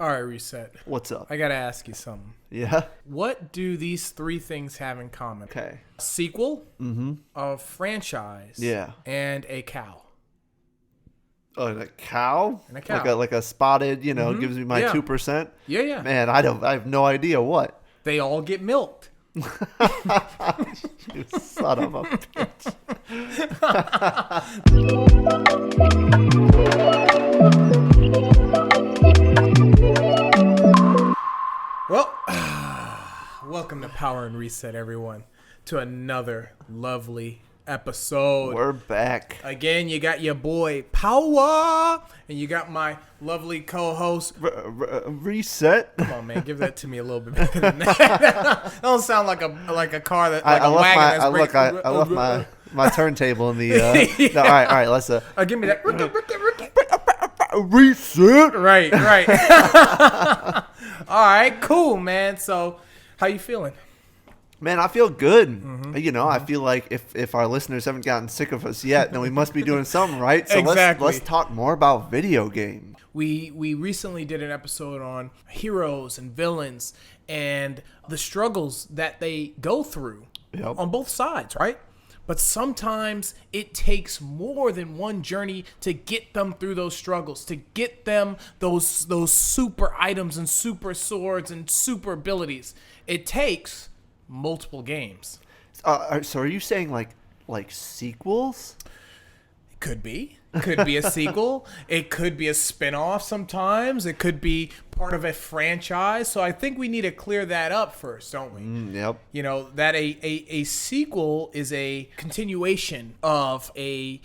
All right, Reset. What's up? I got to ask you something. Yeah? What do these three things have in common? Okay. A sequel, a franchise, Yeah. and a cow. Oh, and a cow? And a cow. Like a spotted, gives me my 2%? Yeah. Man, I have no idea what. They all get milked. You son of a bitch. Well, welcome to Power and Reset, everyone, to another lovely episode. We're back. Again, you got your boy Power, and you got my lovely co-host Reset. Come on, man, give that to me a little bit better than that. That don't sound like a car that I left my turntable in the. No, all right. Let's give me that. Reset. Right. All right, cool, man. So, how you feeling? Man, I feel good. I feel like if our listeners haven't gotten sick of us yet, then we must be doing something right. So exactly. let's talk more about video games. We recently did an episode on heroes and villains and the struggles that they go through on both sides, right? But sometimes it takes more than one journey to get them through those struggles, to get them those super items and super swords and super abilities. It takes multiple games. So are you saying like sequels? It could be. Could be a sequel. It could be a spin-off sometimes. It could be part of a franchise. So I think we need to clear that up first, don't we? Yep. You know, that a sequel is a continuation of a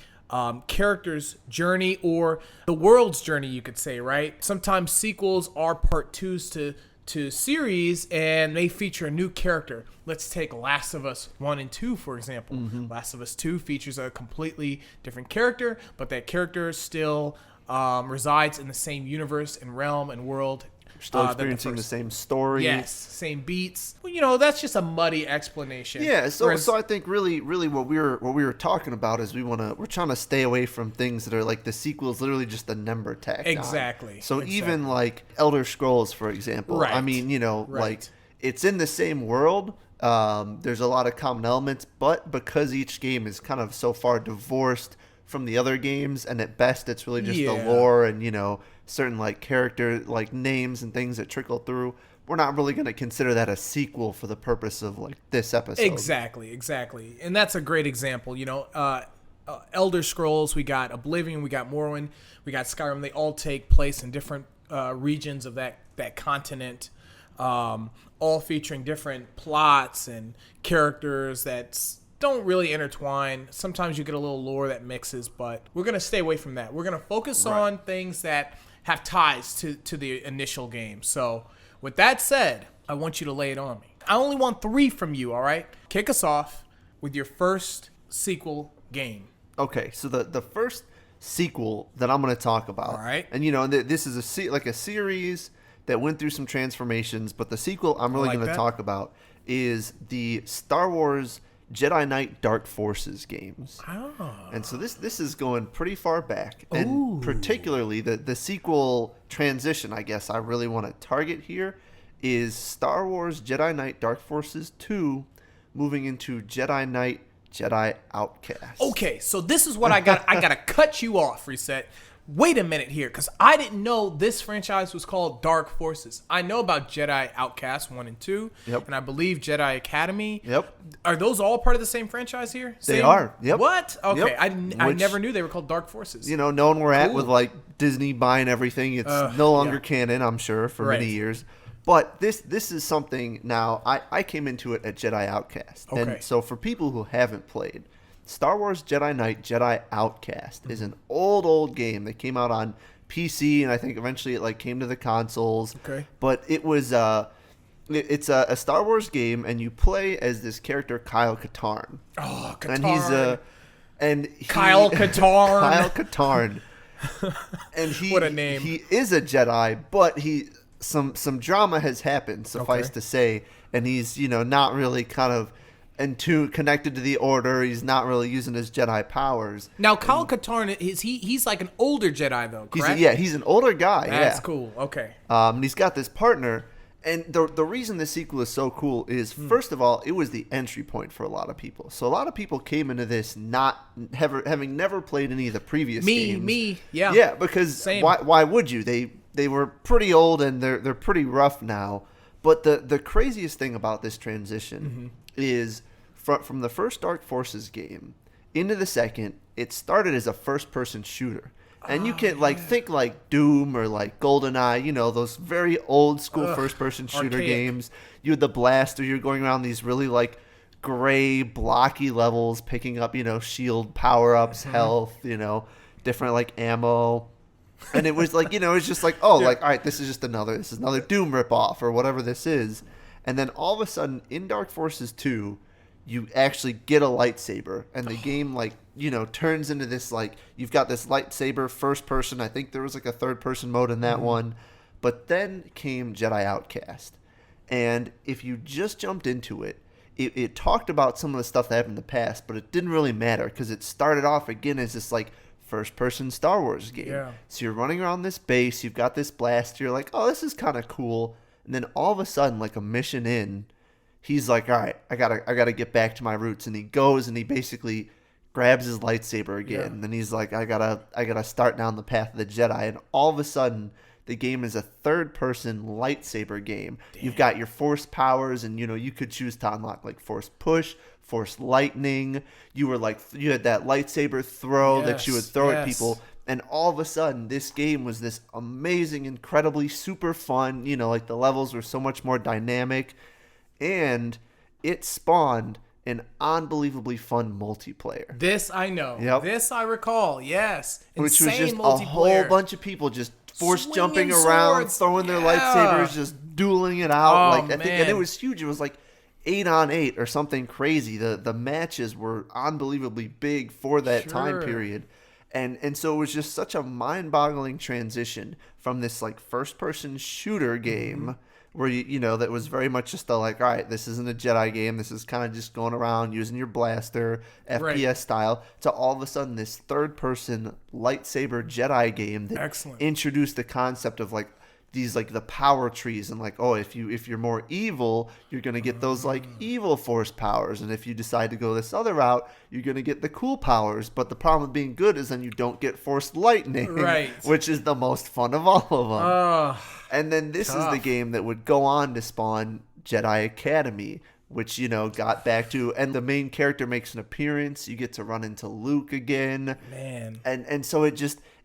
character's journey or the world's journey, you could say, right? Sometimes sequels are part twos to series, and they feature a new character. Let's take Last of Us 1 and 2, for example. Last of Us 2 features a completely different character, but that character still resides in the same universe and realm and world. Still experiencing the same story. Yes, same beats. Well, that's just a muddy explanation. Yeah, so I think really what we were talking about is we're trying to stay away from things that are like the sequels, literally just a number tacked on. Exactly. So even like Elder Scrolls, for example. Right. I mean, like it's in the same world. There's a lot of common elements, but because each game is kind of so far divorced from the other games, and at best it's really just the lore and certain like character like names and things that trickle through, we're not really going to consider that a sequel for the purpose of like this episode. Exactly. And that's a great example. Elder Scrolls, we got Oblivion, we got Morrowind, we got Skyrim. They all take place in different regions of that continent, all featuring different plots and characters that don't really intertwine. Sometimes you get a little lore that mixes, but we're going to stay away from that. We're going to focus on things that have ties to the initial game. So with that said, I want you to lay it on me. I only want 3 from you, all right? Kick us off with your first sequel game. Okay, so the first sequel that I'm going to talk about, all right, and this is a series that went through some transformations, but the sequel I'm really going to talk about is the Star Wars Jedi Knight Dark Forces games. Oh. And so this is going pretty far back. And particularly the sequel transition, I guess I really want to target here, is Star Wars Jedi Knight Dark Forces 2 moving into Jedi Knight Jedi Outcast. Okay, so this is what I got to cut you off, Reset. Wait a minute here, because I didn't know this franchise was called Dark Forces. I know about Jedi Outcast 1 and 2, and I believe Jedi Academy. Yep. Are those all part of the same franchise here? They are. Yep. What? Okay, yep. I never knew they were called Dark Forces. Knowing where we're at with like Disney buying everything, it's no longer canon, I'm sure, for many years. But this is something now, I came into it at Jedi Outcast. Okay. And so for people who haven't played, Star Wars Jedi Knight Jedi Outcast is an old game that came out on PC, and I think eventually it like came to the consoles. Okay. But it was it's a Star Wars game, and you play as this character Kyle Katarn. Oh, Katarn. And Kyle Katarn. Kyle Katarn. And what a name. He is a Jedi, but some drama has happened, suffice to say, and he's not really kind of and 2 connected to the Order. He's not really using his Jedi powers. Now, Kyle Katarn, he's like an older Jedi, though, correct? He's an older guy. That's cool. Okay. And he's got this partner. And the reason this sequel is so cool is, first of all, it was the entry point for a lot of people. So a lot of people came into this having never played any of the previous games. Me, yeah. Yeah, because why would you? They were pretty old and they're pretty rough now. But the craziest thing about this transition is from the first Dark Forces game into the second, it started as a first-person shooter. And you can think like Doom or like GoldenEye, those very old school first-person shooter games. You had the blaster. You're going around these really like gray, blocky levels, picking up shield power-ups, health, different like ammo. And it was like it was just like all right, this is another Doom ripoff or whatever this is. And then all of a sudden in Dark Forces 2, you actually get a lightsaber, and the game turns into this you've got this lightsaber first person. I think there was like a third person mode in that one, but then came Jedi Outcast, and if you just jumped into it, it talked about some of the stuff that happened in the past, but it didn't really matter because it started off again as this first person Star Wars game. Yeah. So you're running around this base, you've got this blaster, you're like, oh, this is kind of cool, and then all of a sudden, like a mission in, he's like, all right, I gotta get back to my roots, and he goes and he basically grabs his lightsaber again, and then he's like, I gotta start down the path of the Jedi, and all of a sudden the game is a third-person lightsaber game. Damn. You've got your Force powers, and you could choose to unlock like Force Push, Force Lightning. You had that lightsaber throw that you would throw at people. And all of a sudden, this game was this amazing, incredibly super fun. The levels were so much more dynamic. And it spawned an unbelievably fun multiplayer. This I know. Yep. This I recall. Yes. Which was just a whole bunch of people just force jumping around, throwing their lightsabers, just dueling it out. I think, and it was huge. It was like 8-on-8 or something crazy. The matches were unbelievably big for that time period. And so it was just such a mind-boggling transition from this first-person shooter game where that was very much just all right, this isn't a Jedi game. This is kind of just going around using your blaster, FPS style, to all of a sudden this third-person lightsaber Jedi game that introduced the concept of these the power trees, and if you're more evil, you're gonna get those evil Force powers, and if you decide to go this other route, you're gonna get the cool powers. But the problem with being good is then you don't get Force Lightning, which is the most fun of all of them. And then this is the game that would go on to spawn Jedi Academy, which got back to, and the main character makes an appearance. You get to run into Luke again, man, and so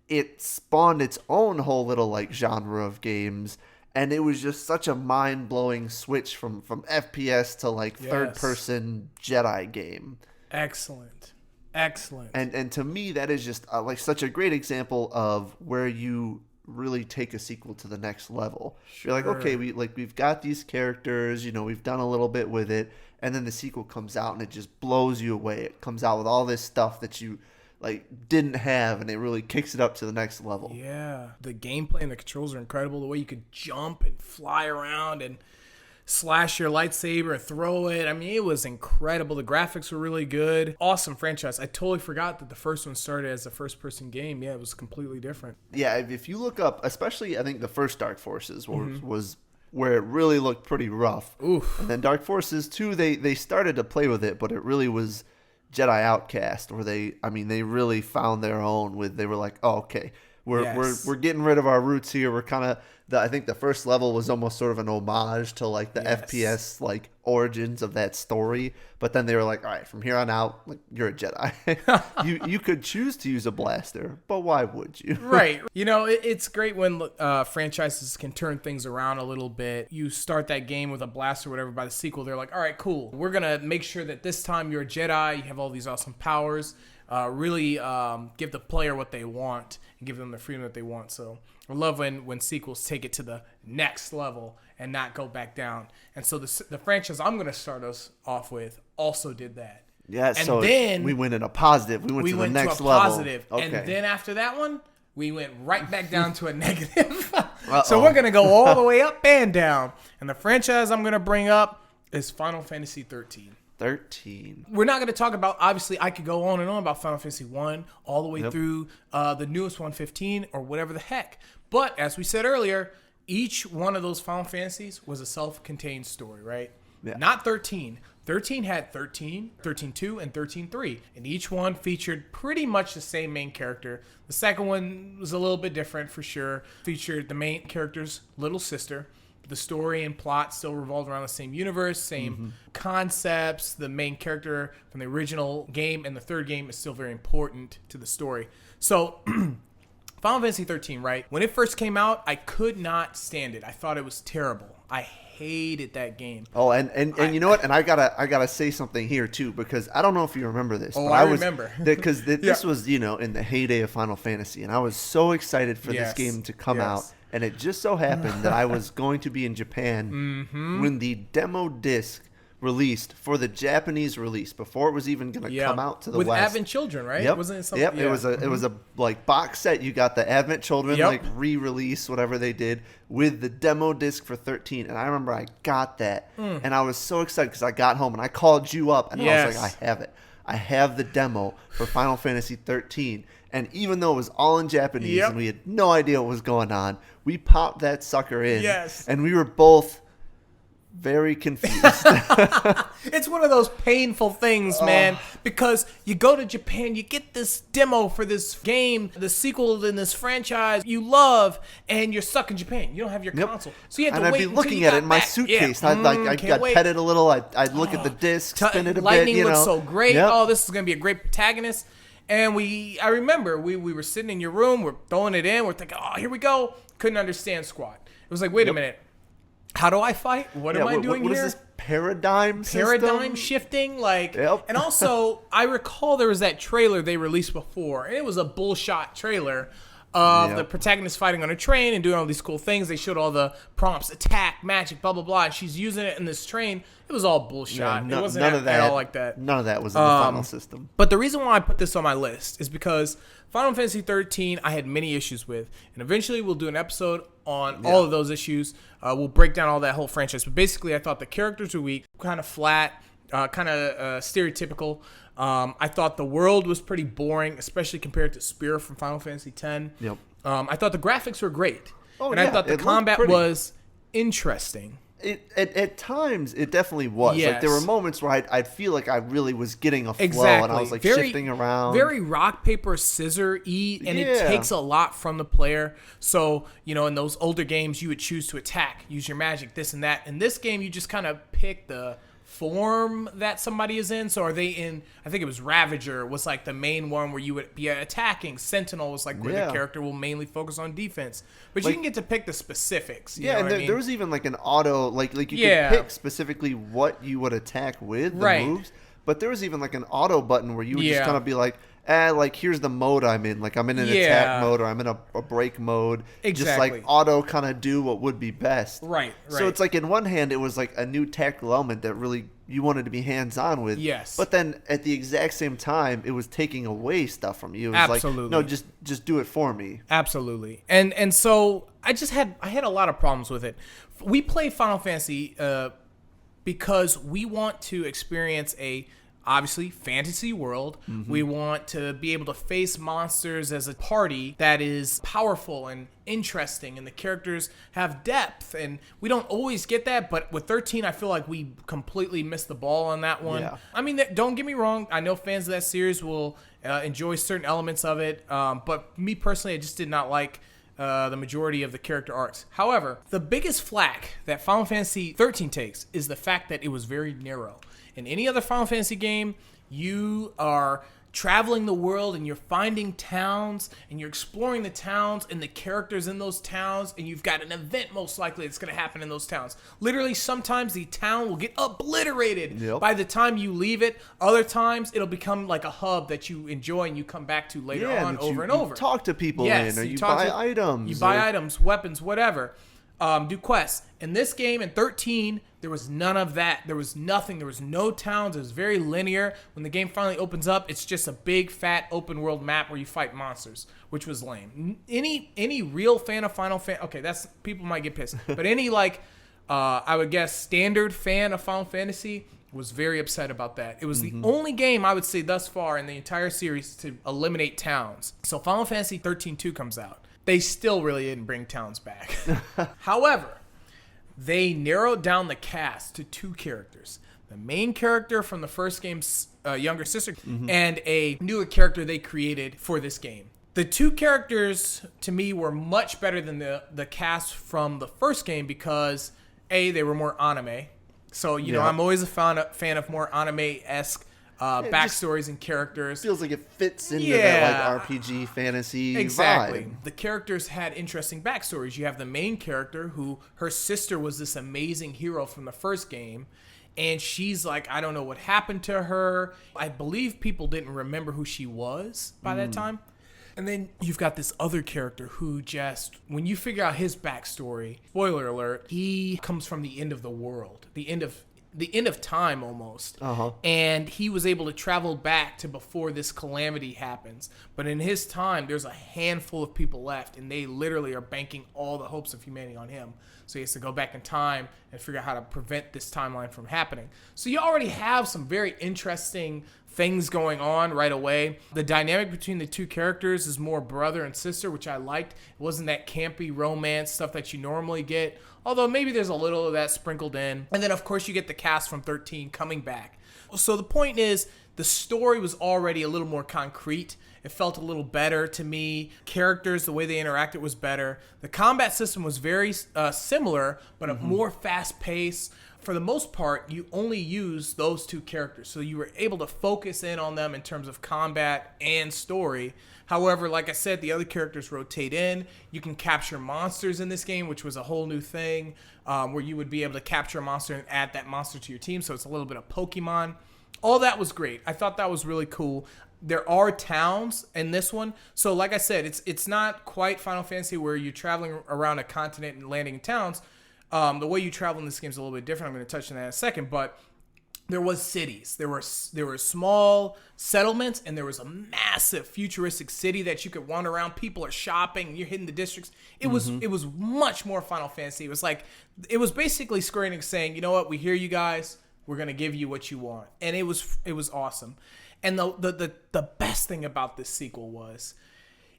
it spawned its own whole little genre of games, and it was just such a mind-blowing switch from FPS to third-person Jedi game. Excellent. And to me, that is just such a great example of where you really take a sequel to the next level. You're like, okay, we've got these characters, we've done a little bit with it, and then the sequel comes out and it just blows you away. It comes out with all this stuff that you didn't have, and it really kicks it up to the next level. Yeah, the gameplay and the controls are incredible. The way you could jump and fly around and slash your lightsaber and throw it. I mean, it was incredible. The graphics were really good. Awesome franchise. I totally forgot that the first one started as a first-person game. Yeah, it was completely different. Yeah, if you look up, especially I think the first Dark Forces was where it really looked pretty rough. Oof. And then Dark Forces 2, they started to play with it, but it really was Jedi Outcast, where they really found their own with, they were like, oh, okay, we're getting rid of our roots here. We're kind of, I think the first level was almost sort of an homage to the FPS origins of that story, but then they were like, all right, from here on out, you're a Jedi. you could choose to use a blaster, but why would you? Right. It's great when franchises can turn things around a little bit. You start that game with a blaster or whatever, by the sequel they're like, all right, cool, we're gonna make sure that this time you're a Jedi, you have all these awesome powers, really give the player what they want and give them the freedom that they want. So I love when sequels take it to the next level and not go back down. And so the franchise I'm going to start us off with also did that. Yeah, and so then we went in a positive. We went to the next to a level. Positive. Okay. And then after that one, we went right back down to a negative. So we're going to go all the way up and down. And the franchise I'm going to bring up is Final Fantasy 13. 13. We're not going to talk about, obviously, I could go on and on about Final Fantasy 1 all the way through the newest one, 15, or whatever the heck. But as we said earlier, each one of those Final Fantasies was a self-contained story, right? Yeah. Not 13. 13 had 13, 13.2, and 13.3. And each one featured pretty much the same main character. The second one was a little bit different for sure. Featured the main character's little sister. The story and plot still revolved around the same universe, same concepts. The main character from the original game and the third game is still very important to the story. So, Final Fantasy 13, right? When it first came out, I could not stand it. I thought it was terrible. I hated that game. Oh, and you know what? And I gotta say something here too, because I don't know if you remember this. Oh, but I remember. Because this was, in the heyday of Final Fantasy, and I was so excited for this game to come out. And it just so happened that I was going to be in Japan when the demo disc released for the Japanese release before it was even going to come out to the West. With West. Advent Children, right? Yep. Wasn't it something? Yep. It was a like box set. You got the Advent Children like re-release, whatever they did, with the demo disc for 13. And I remember I got that, and I was so excited because I got home and I called you up, and I was like, I have it. I have the demo for Final Fantasy 13. And even though it was all in Japanese and we had no idea what was going on, we popped that sucker in. Yes. And we were both very confused. It's one of those painful things, man, because you go to Japan, you get this demo for this game, the sequel in this franchise you love, and you're stuck in Japan. You don't have your console. So you have to wait until I'd be looking at it in my suitcase. I'd pet it a little. I'd look at the disc, spin it a Lightning bit. looks so great. Oh, this is going to be a great protagonist. And I remember we were sitting in your room, we're throwing it in, we're thinking, oh, here we go. Couldn't understand squat. It was like, wait a minute. How do I fight? What am I doing what here? What is this paradigm shifting? And also, I recall there was that trailer they released before, and it was a bullshot trailer of the protagonist fighting on a train and doing all these cool things. They showed all the prompts, attack, magic, blah, blah, blah, and she's using it in this train. It was all bullshit. It wasn't at all like that. None of that was in the final system. But the reason why I put this on my list is because Final Fantasy 13 I had many issues with, and eventually we'll do an episode on all of those issues. We'll break down all that whole franchise. But basically, I thought the characters were weak, kind of flat, kind of stereotypical. I thought the world was pretty boring, especially compared to Spirit from Final Fantasy X. Yep. I thought the graphics were great, I thought the combat was interesting. At times, it definitely was. Yes. Like, there were moments where I'd feel like I really was getting a flow, and I was like shifting around. Very rock, paper, scissor-y, and it takes a lot from the player. So, in those older games, you would choose to attack, use your magic, this and that. In this game, you just kind of pick the form that somebody is in. So are they in, I think it was Ravager was like the main one where you would be attacking. Sentinel was like where the character will mainly focus on defense. But you can get to pick the specifics. You know and what I mean? There was even like an auto, like you could pick specifically what you would attack with, the moves. But there was even like an auto button where you would just kind of be like, like here's the mode I'm in. Like I'm in an attack mode or I'm in a break mode. Just like auto kind of do what would be best. Right. So it's like in one hand it was like a new tactical element that really you wanted to be hands-on with. Yes. But then at the exact same time it was taking away stuff from you. It was Absolutely. like, no, just do it for me. Absolutely. And so I had a lot of problems with it. We play Final Fantasy because we want to experience a obviously fantasy world. We want to be able to face monsters as a party that is powerful and interesting, and the characters have depth, and we don't always get that. But with 13 I feel like we completely missed the ball on that one. I mean, don't get me wrong, I know fans of that series will enjoy certain elements of it, but me personally, I just did not like the majority of the character arcs. However, the biggest flack that Final Fantasy 13 takes is the fact that it was very narrow. In any other Final Fantasy game, you are traveling the world and you're finding towns and you're exploring the towns and the characters in those towns, and you've got an event most likely that's going to happen in those towns. Literally, sometimes the town will get obliterated by the time you leave it. Other times, it'll become like a hub that you enjoy and you come back to later on over and over. You talk to people in, or you buy items. You buy items, weapons, whatever. Do quests. In this game, in 13, there was none of that. There was nothing. There was no towns. It was very linear. When the game finally opens up, it's just a big, fat, open world map where you fight monsters, which was lame. Any real fan of Final Fantasy, okay, that's, people might get pissed, but any I would guess standard fan of Final Fantasy Was very upset about that. It was the only game I would say thus far in the entire series to eliminate towns. So Final Fantasy 13-2 comes out. They still really didn't bring towns back. However, they narrowed down the cast to 2 characters. The main character from the first game's younger sister and a newer character they created for this game. The 2 characters, to me, were much better than the cast from the first game because, A, they were more anime. So, you know, I'm always a fan of more anime-esque backstories and characters. Feels like it fits into that like RPG fantasy vibe. The characters had interesting backstories. You have the main character who her sister was this amazing hero from the first game, and she's like, I don't know what happened to her. I believe people didn't remember who she was by that time. And then you've got this other character who just, when you figure out his backstory, spoiler alert, he comes from the end of the world, the end of time almost. And he was able to travel back to before this calamity happens. But in his time, there's a handful of people left, and they literally are banking all the hopes of humanity on him. So he has to go back in time and figure out how to prevent this timeline from happening. So you already have some very interesting things going on right away. The dynamic between the 2 characters is more brother and sister, which I liked. It wasn't that campy romance stuff that you normally get, although maybe there's a little of that sprinkled in. And then, of course, you get the cast from 13 coming back. So the point is, the story was already a little more concrete. It felt a little better to me. Characters, the way they interacted was better. The combat system was very similar, but a more fast-paced. For the most part, you only use those 2 characters. So you were able to focus in on them in terms of combat and story. However, like I said, the other characters rotate in. You can capture monsters in this game, which was a whole new thing, where you would be able to capture a monster and add that monster to your team. So it's a little bit of Pokemon. All that was great. I thought that was really cool. There are towns in this one. So like I said, it's not quite Final Fantasy where you're traveling around a continent and landing in towns. The way you travel in this game is a little bit different. I'm going to touch on that in a second, but there was cities. There were small settlements, and there was a massive futuristic city that you could wander around. People are shopping. You're hitting the districts. It was much more Final Fantasy. It was basically Square Enix saying, you know what, we hear you guys. We're going to give you what you want, and it was awesome. And the best thing about this sequel was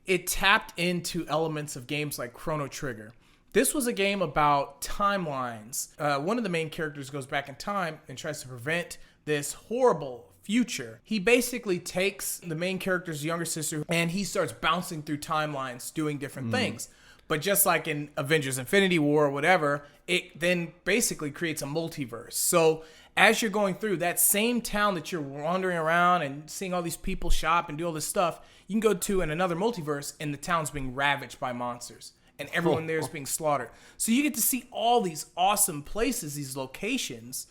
it tapped into elements of games like Chrono Trigger. This was a game about timelines. One of the main characters goes back in time and tries to prevent this horrible future. He basically takes the main character's younger sister and he starts bouncing through timelines doing different things. But just like in Avengers Infinity War or whatever, it then basically creates a multiverse. So as you're going through that same town that you're wandering around and seeing all these people shop and do all this stuff, you can go to another multiverse and the town's being ravaged by monsters. And everyone there is being slaughtered. So you get to see all these awesome places, these locations,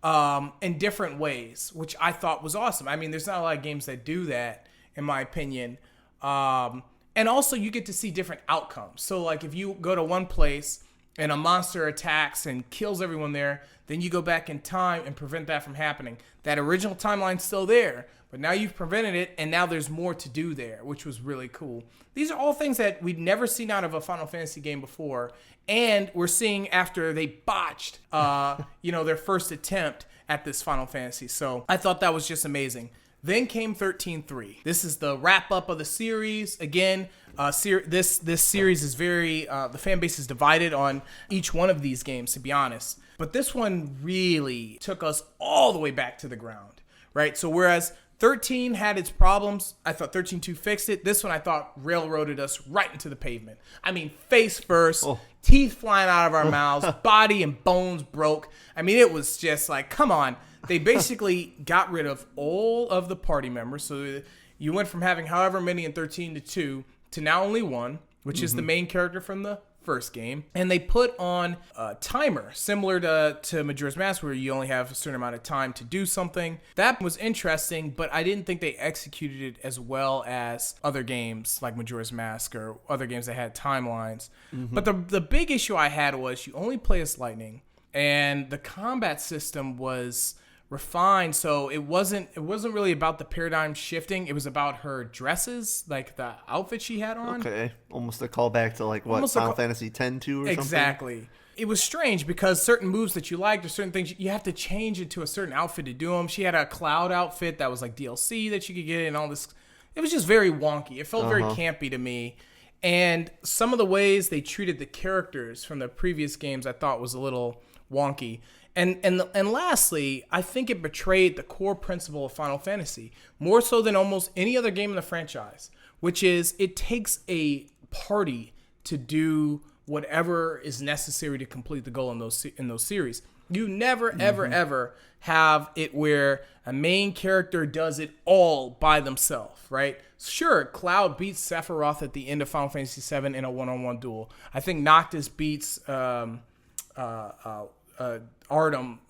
in different ways, which I thought was awesome. I mean, there's not a lot of games that do that, in my opinion. And also, you get to see different outcomes. So, like, if you go to one place and a monster attacks and kills everyone there, then you go back in time and prevent that from happening. That original timeline's still there, but now you've prevented it, and now there's more to do there, which was really cool. These are all things that we'd never seen out of a Final Fantasy game before, and we're seeing after they botched, their first attempt at this Final Fantasy. So I thought that was just amazing. Then came 13.3. This is the wrap-up of the series. Again, this series is very... the fan base is divided on each one of these games, to be honest. But this one really took us all the way back to the ground, right? So whereas 13 had its problems, I thought 13.2 fixed it. This one I thought railroaded us right into the pavement. I mean, face first, teeth flying out of our mouths, body and bones broke. I mean, it was just like, come on. They basically got rid of all of the party members. So you went from having however many in 13 to 2 to now only 1, which is the main character from the first game. And they put on a timer similar to Majora's Mask, where you only have a certain amount of time to do something. That was interesting, but I didn't think they executed it as well as other games like Majora's Mask or other games that had timelines. But the big issue I had was you only play as Lightning, and the combat system was refined, so it wasn't really about the paradigm shifting. It was about her dresses, like the outfit she had on. Okay, almost a callback to like what Final Fantasy X-2 or something. Exactly. it was strange because certain moves that you liked or certain things, you have to change into a certain outfit to do them. She had a cloud outfit that was like DLC that you could get and all this. It was just very wonky. It felt very campy to me. And some of the ways they treated the characters from the previous games I thought was a little wonky. And lastly, I think it betrayed the core principle of Final Fantasy, more so than almost any other game in the franchise, which is it takes a party to do whatever is necessary to complete the goal in those series. You never, ever have it where a main character does it all by themselves, right? Sure, Cloud beats Sephiroth at the end of Final Fantasy VII in a one-on-one duel. I think Noctis beats Artem,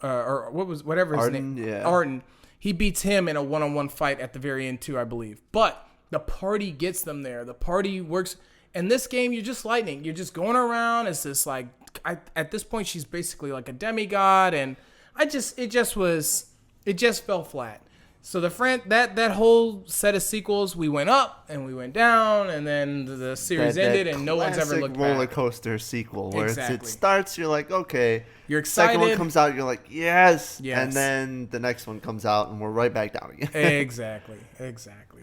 or whatever his name. Yeah. Arden. He beats him in a one-on-one fight at the very end too, I believe. But the party gets them there. The party works. In this game, you're just lightning. You're just going around. It's just like, at this point, she's basically like a demigod, and it just fell flat. So that whole set of sequels, we went up and we went down, and then the series ended, and no one's ever looked back. Roller coaster sequel where Exactly. it starts, you're like, okay. You're excited. Second one comes out, you're like, yes. And then the next one comes out, and we're right back down again. Exactly.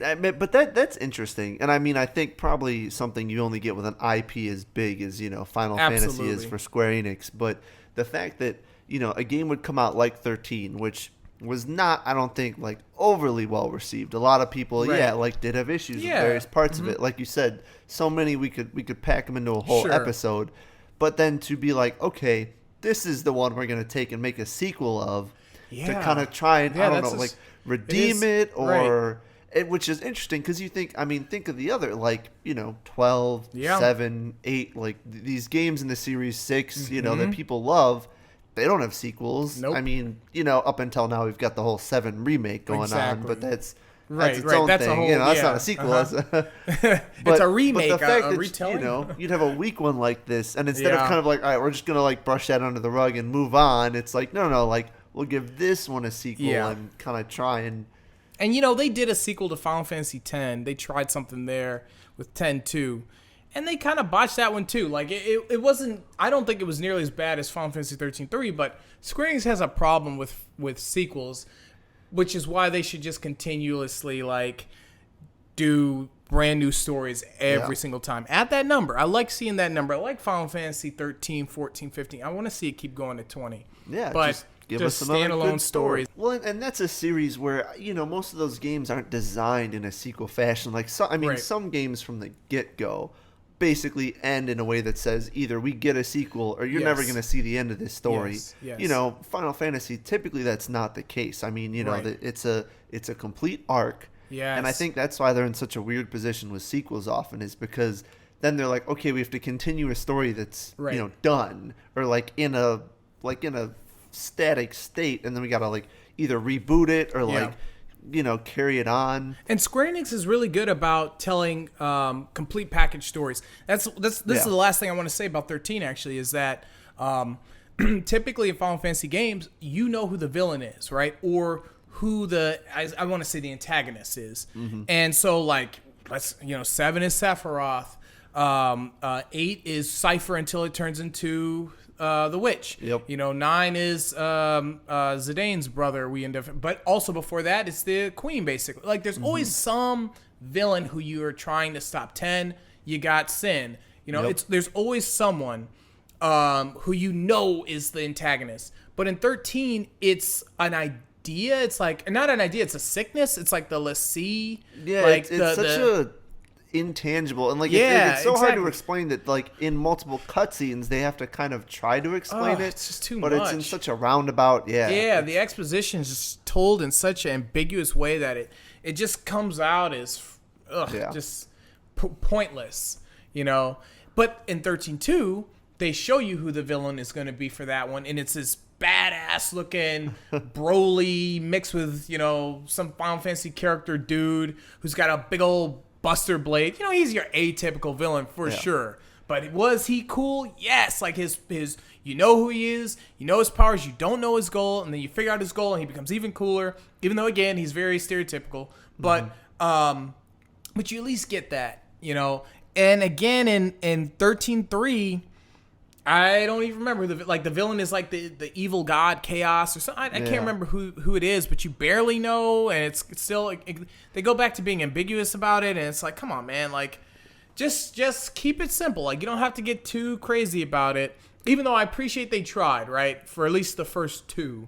But that's interesting, and I mean, I think probably something you only get with an IP as big as Final Fantasy is for Square Enix. But the fact that a game would come out like 13, which was not, I don't think, like overly well received. A lot of people, did have issues with various parts of it. Like you said, so many we could pack them into a whole episode. But then to be like, okay, this is the one we're gonna take and make a sequel of, to kind of try and redeem it or. Which is interesting because you think of the other 12, 7, 8, like these games in the series 6, that people love. They don't have sequels. Nope. I mean, up until now we've got the whole 7 remake going on, but that's its own that's thing. A whole, that's not a sequel. It's a remake, but the fact a that retelling. you'd have a weak one like this, and instead of kind of like, all right, we're just gonna brush that under the rug and move on. It's like, no, we'll give this one a sequel and kind of try and. And, they did a sequel to Final Fantasy X. They tried something there with 10-2. And they kind of botched that one, too. Like, it wasn't... I don't think it was nearly as bad as Final Fantasy 13-3, but Square Enix has a problem with sequels, which is why they should just continuously, do brand new stories every single time. At that number. I like seeing that number. I like Final Fantasy 13, 14, 15. I want to see it keep going to 20. Yeah, but... Give us some standalone stories. Well, and that's a series where most of those games aren't designed in a sequel fashion. Some games from the get-go basically end in a way that says either we get a sequel or you're never going to see the end of this story. Yes. Final Fantasy, typically that's not the case. I mean, it's a complete arc. Yes. And I think that's why they're in such a weird position with sequels often, is because then they're like, okay, we have to continue a story that's done or in a static state, and then we gotta either reboot it or carry it on. And Square Enix is really good about telling complete package stories. This is the last thing I want to say about 13 actually, is that typically in Final Fantasy games, who the villain is, right? Or who I want to say the antagonist is. And so 7 is Sephiroth, 8 is Cypher until it turns into the witch. Yep. 9 is Zidane's brother. But also before that, it's the queen, basically. There's always some villain who you are trying to stop. 10, you got Sin. There's always someone who is the antagonist. But in 13, it's an idea. It's not an idea. It's a sickness. It's like the Lassie. Yeah, it's such a intangible, and it's so hard to explain that in multiple cutscenes they have to kind of try to explain it. It's just too much. But it's in such a roundabout. The exposition is just told in such an ambiguous way that it just comes out as just pointless, But in 13.2, they show you who the villain is going to be for that one, and it's this badass looking Broly mixed with some Final Fantasy character dude who's got a big old Buster Blade. He's your atypical villain for sure. But was he cool? Yes. His who he is, his powers, you don't know his goal, and then you figure out his goal and he becomes even cooler, even though again he's very stereotypical. But you at least get that, And again in 13.3, I don't even remember the villain is like the evil god Chaos or something. I can't remember who it is, but you barely know, and it's still they go back to being ambiguous about it, and it's like, come on, man, like just keep it simple. Like you don't have to get too crazy about it. Even though I appreciate they tried, right, for at least the first two.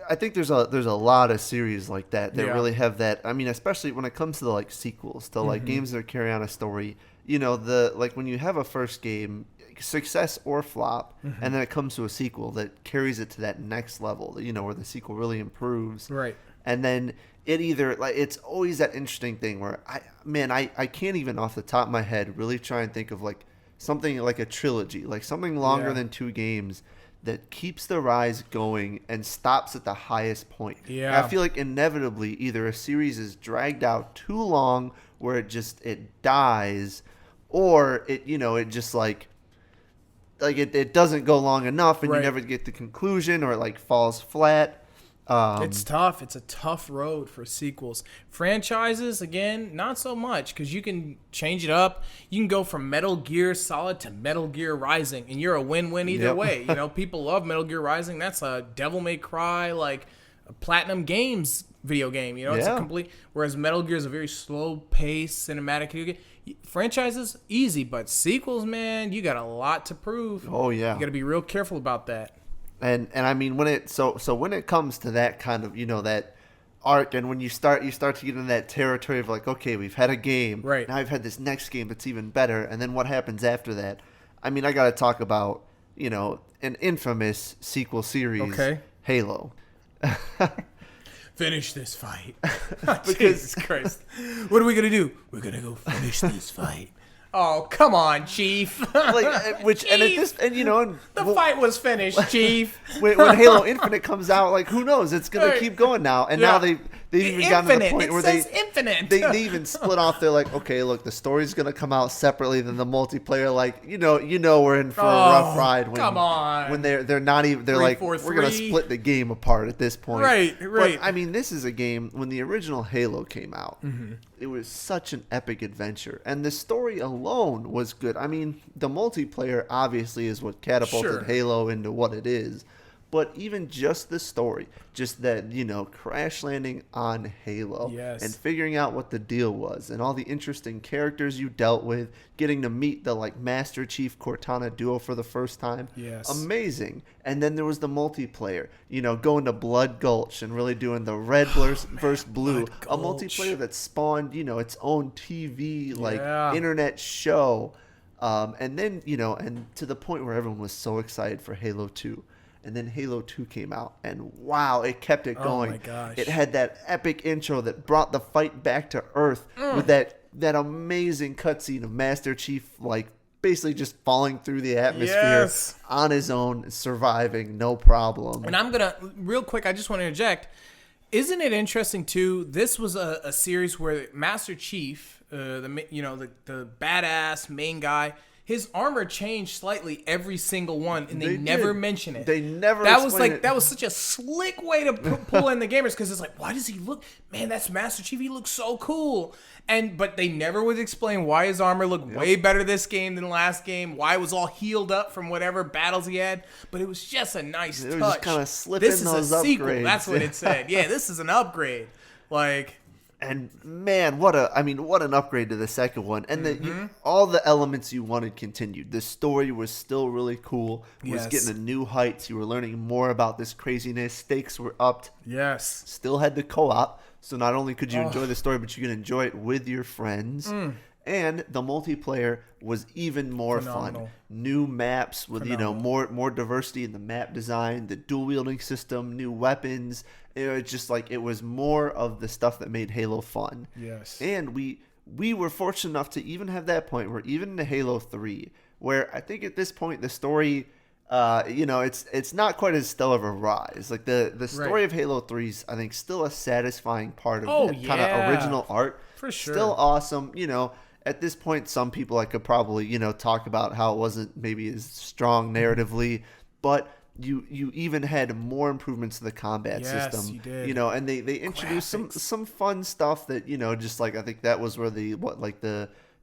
I think there's a lot of series like that really have that. I mean, especially when it comes to the like sequels, to like games that carry on a story. You know, like when you have a first game, success or flop, and then it comes to a sequel that carries it to that next level, you know, where the sequel really improves. Right. And then it either, like, it's always that interesting thing where I can't even off the top of my head really try and think of like something like a trilogy, like something longer than 2 games that keeps the rise going and stops at the highest point. Yeah. And I feel like inevitably either a series is dragged out too long where it dies, or it just like it doesn't go long enough and you never get the conclusion, or it like falls flat. It's tough. It's a tough road for sequels. Franchises, again, not so much, because you can change it up. You can go from Metal Gear Solid to Metal Gear Rising, and you're a win-win either way. You know, people love Metal Gear Rising. That's a Devil May Cry, like a Platinum Games video game. You know, it's a complete. Whereas Metal Gear is a very slow-paced cinematic video game. Franchises, easy, but sequels, man, you got a lot to prove. Oh yeah, you got to be real careful about that. And I mean, when it comes to that kind of, you know, that arc, and when you start to get in that territory of like, okay, we've had a game, right? Now I've had this next game that's even better, and then what happens after that? I mean, I got to talk about, you know, an infamous sequel series, Halo. Finish this fight. Jesus Christ. What are we going to do? We're going to go finish this fight. Oh, come on, Chief. The fight was finished, Chief. when Halo Infinite comes out, like, who knows? It's going to keep going now. And now they've even gotten to the point where they even split off. They're like, okay, look, the story's going to come out separately than the multiplayer. Like, you know, we're in for a rough ride. When they're not even, they're like, we're going to split the game apart at this point. Right. But, I mean, this is a game, when the original Halo came out, it was such an epic adventure. And the story alone was good. I mean, the multiplayer obviously is what catapulted Halo into what it is. But even just the story, just that, you know, crash landing on Halo and figuring out what the deal was, and all the interesting characters you dealt with, getting to meet the like Master Chief Cortana duo for the first time. Amazing. And then there was the multiplayer, you know, going to Blood Gulch and really doing the red versus blue, a multiplayer that spawned, you know, its own TV, like internet show. And then, you know, and to the point where everyone was so excited for Halo 2. And then Halo 2 came out, and wow, it kept it going. Oh my gosh. It had that epic intro that brought the fight back to Earth with that amazing cutscene of Master Chief, like, basically just falling through the atmosphere on his own, surviving, no problem. And I'm going to, real quick, I just want to interject. Isn't it interesting, too, this was a series where Master Chief, the badass main guy, his armor changed slightly every single one, and they never mention it. They never. That was such a slick way to pull in the gamers, because it's like, why does he look? Man, that's Master Chief. He looks so cool. But they never would explain why his armor looked way better this game than last game. Why it was all healed up from whatever battles he had. But it was just a nice touch. It was just kind of slipping those upgrades. This is a sequel. That's what it said. Yeah, this is an upgrade. Like. And man, what an upgrade to the second one. And all the elements you wanted continued. The story was still really cool. It was getting to new heights. You were learning more about this craziness. Stakes were upped. Yes. Still had the co-op. So not only could you enjoy the story, but you could enjoy it with your friends. And the multiplayer was even more fun. New maps with, you know, more diversity in the map design, the dual wielding system, new weapons. It was just like, it was more of the stuff that made Halo fun. Yes. And we were fortunate enough to even have that point where even in the Halo 3, where I think at this point the story, you know, it's not quite as stellar of a rise. Like the story of Halo 3 is, I think, still a satisfying part of that kind of original art. For sure. Still awesome, you know. At this point, some people I could probably, you know, talk about how it wasn't maybe as strong narratively, but you even had more improvements to the combat system. You did. You know, and they introduced some fun stuff that, you know, just like, I think that was where the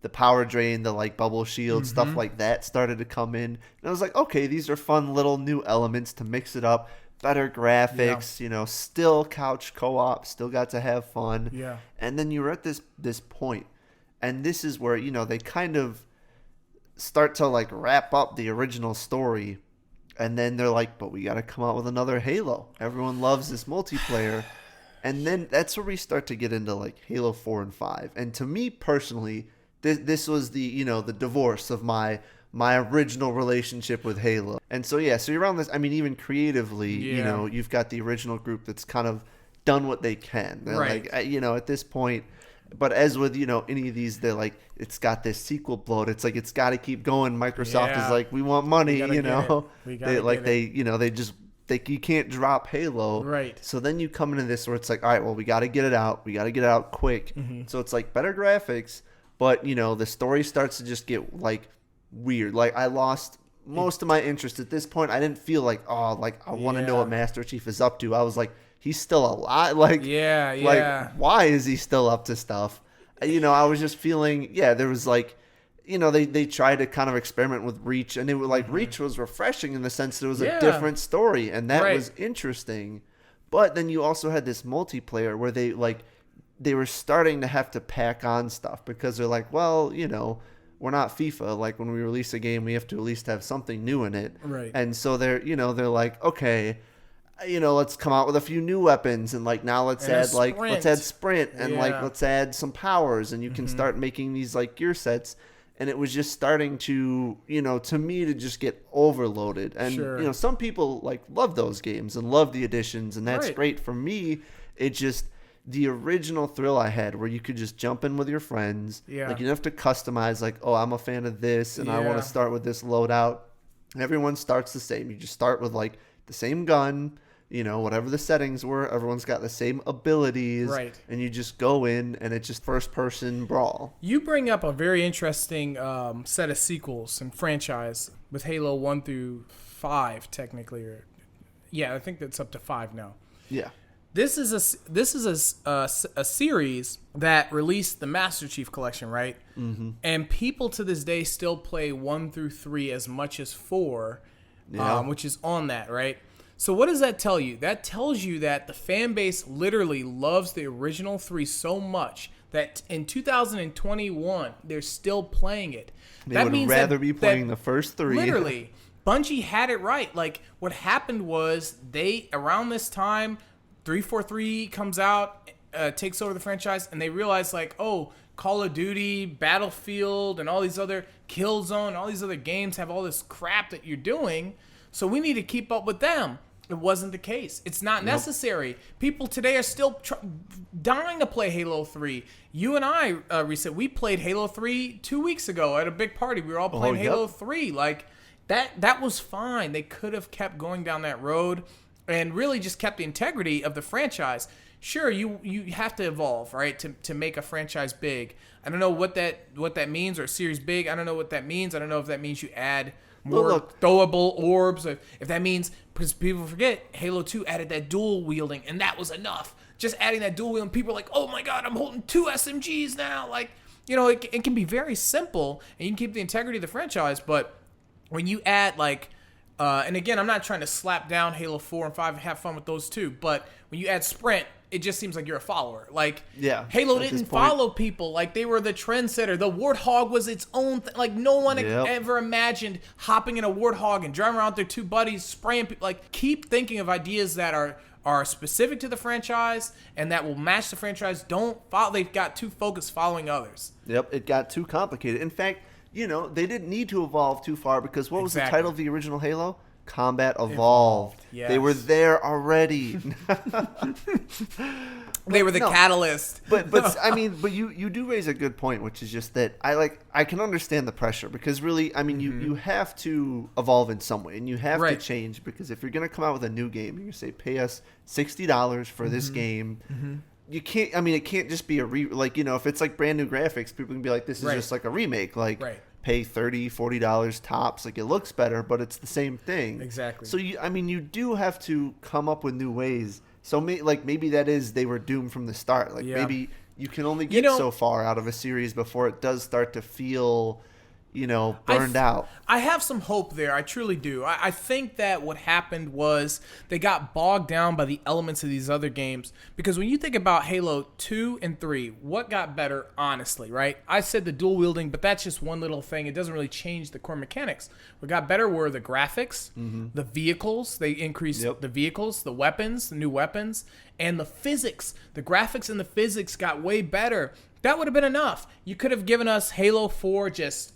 the power drain, the like bubble shield, stuff like that started to come in. And I was like, okay, these are fun little new elements to mix it up. Better graphics, still couch co-op, still got to have fun. Yeah. And then you're at this point, and this is where, they kind of start to like wrap up the original story. And then they're like, but we got to come out with another Halo. Everyone loves this multiplayer. And then that's where we start to get into like Halo 4 and 5. And to me personally, this was the, the divorce of my original relationship with Halo. And so, so you're around this, even creatively, you've got the original group that's kind of done what they can. They're right. like, at this point, but as with, any of these, they're like, it's got this sequel bloat. It's like, it's got to keep going. Microsoft is like, we want money, you can't drop Halo. Right. So then you come into this where it's like, all right, well, we got to get it out. We got to get it out quick. So it's like better graphics, but, the story starts to just get like weird. Like I lost most of my interest at this point. I didn't feel like, I want to know what Master Chief is up to. I was like, he's still alive. Like, like, why is he still up to stuff? I was just feeling, there was like, they tried to kind of experiment with Reach, and it was like Reach was refreshing in the sense that it was a different story, and that was interesting. But then you also had this multiplayer where they were starting to have to pack on stuff because they're like, well, we're not FIFA. Like when we release a game, we have to at least have something new in it. Right. And so they're like, okay, let's come out with a few new weapons, and like now let's add sprint and let's add some powers, and you can start making these like gear sets. And it was just starting to, to me, to just get overloaded. And some people like love those games and love the additions, and that's great. For me, it just the original thrill I had where you could just jump in with your friends. Yeah. Like you don't have to customize like, oh, I'm a fan of this and I want to start with this loadout. Everyone starts the same. You just start with like the same gun, whatever the settings were. Everyone's got the same abilities. Right. And you just go in and it's just first person brawl. You bring up a very interesting set of sequels and franchise with Halo 1 through 5 technically. I think that's up to 5 now. Yeah. This is a series that released the Master Chief Collection, right? Mm-hmm. And people to this day still play 1 through 3 as much as 4, which is on that, right? So what does that tell you? That tells you that the fan base literally loves the original 3 so much that in 2021 they're still playing it. They would rather be playing the first 3. Literally, Bungie had it right. Like what happened was around this time, 343 comes out, takes over the franchise, and they realize like, oh, Call of Duty, Battlefield, and all these other Killzone, all these other games have all this crap that you're doing, so we need to keep up with them. It wasn't the case. It's not necessary. People today are still dying to play Halo 3. You and I, we played Halo 3 2 weeks ago at a big party. We were all playing Halo 3. Like, that was fine. They could have kept going down that road and really just kept the integrity of the franchise. Sure, you have to evolve, right, to make a franchise big. I don't know what that means, or a series big. I don't know what that means. I don't know if that means you add more throwable orbs. If that means, because people forget, Halo 2 added that dual wielding, and that was enough. Just adding that dual wielding, people are like, oh my God, I'm holding 2 SMGs now. Like, it can be very simple, and you can keep the integrity of the franchise, but when you add like, and again, I'm not trying to slap down Halo 4 and 5 and have fun with those too, but when you add sprint, it just seems like you're a follower. Like, Halo didn't follow people. Like, they were the trendsetter. The Warthog was its own thing. Like, no one ever imagined hopping in a Warthog and driving around with their 2 buddies, spraying people. Like, keep thinking of ideas that are specific to the franchise and that will match the franchise. Don't follow. They've got too focused following others. Yep, it got too complicated. In fact, they didn't need to evolve too far because what was the title of the original Halo? Combat Evolved. Yes. They were there already. They were the catalyst. But I mean, but you do raise a good point, which is just that I can understand the pressure because really, I mean, you have to evolve in some way and you have to change because if you're going to come out with a new game, you say pay us $60 for this game. Mm-hmm. You can't. I mean, it can't just be if it's like brand new graphics, people can be like, this is just like a remake. Like, pay $30, $40 tops. Like, it looks better, but it's the same thing. Exactly. So you do have to come up with new ways. So maybe that is they were doomed from the start. Like maybe you can only get so far out of a series before it does start to feel, burned out. I have some hope there. I truly do. I think that what happened was they got bogged down by the elements of these other games. Because when you think about Halo 2 and 3, what got better, honestly, right? I said the dual wielding, but that's just one little thing. It doesn't really change the core mechanics. What got better were the graphics, the vehicles. They increased the vehicles, the weapons, the new weapons, and the physics. The graphics and the physics got way better. That would have been enough. You could have given us Halo 4 just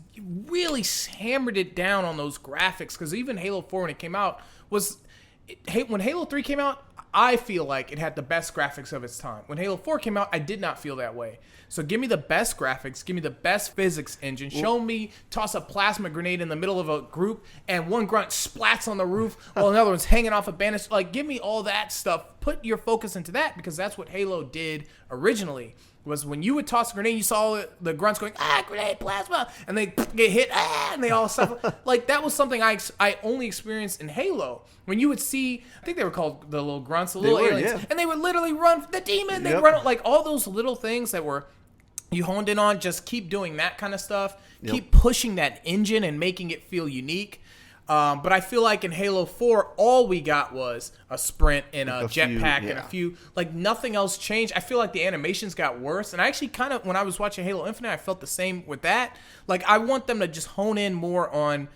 really hammered it down on those graphics, because even Halo 4 when it came out when Halo 3 came out, I feel like it had the best graphics of its time. When Halo 4 came out, I did not feel that way. So give me the best graphics, give me the best physics engine. Show me toss a plasma grenade in the middle of a group and one grunt splats on the roof while another one's hanging off a banister. Like, give me all that stuff. Put your focus into that, because that's what Halo did originally. Was when you would toss a grenade, you saw the grunts going, grenade, plasma, and they get hit, and they all suffer. Like, that was something I only experienced in Halo. When you would see, I think they were called the little grunts, the little aliens, and they would literally run, the demon, they'd run, like, all those little things that were, you honed in on, just keep doing that kind of stuff. Keep pushing that engine and making it feel unique. But I feel like in Halo 4, all we got was a sprint and a jetpack and a few, like, nothing else changed. I feel like the animations got worse. And I actually kind of, when I was watching Halo Infinite, I felt the same with that. Like, I want them to just hone in more on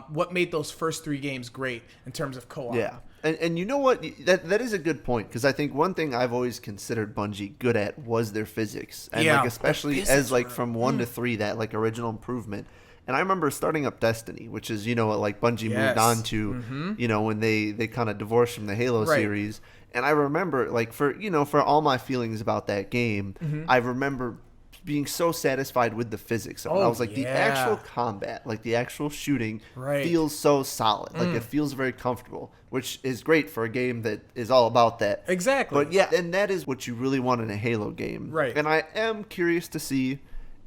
what made those first 3 games great in terms of co-op. Yeah. And you know what? That is a good point, because I think one thing I've always considered Bungie good at was their physics. And like, especially as like from 1 to 3, that like original improvement. And I remember starting up Destiny, which is, what like Bungie moved on to, when they kind of divorced from the Halo series. And I remember, like, for all my feelings about that game, I remember being so satisfied with the physics. I was like, the actual combat, like the actual shooting feels so solid. Like, it feels very comfortable, which is great for a game that is all about that. Exactly. But yeah, and that is what you really want in a Halo game. Right. And I am curious to see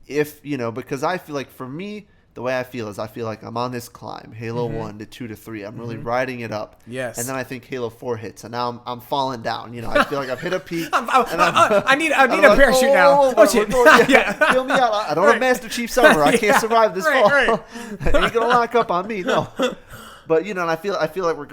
if, because I feel like, for me, the way I feel is I feel like I'm on this climb, Halo 1 to 2 to 3. I'm really riding it up. Yes. And then I think Halo 4 hits, and now I'm falling down. I feel like I've hit a peak. I need a parachute now. Oh, shit. Fill me out. I don't have Master Chief's armor. I can't survive this fall. Ain't going to lock up on me. No. But, and I feel like we're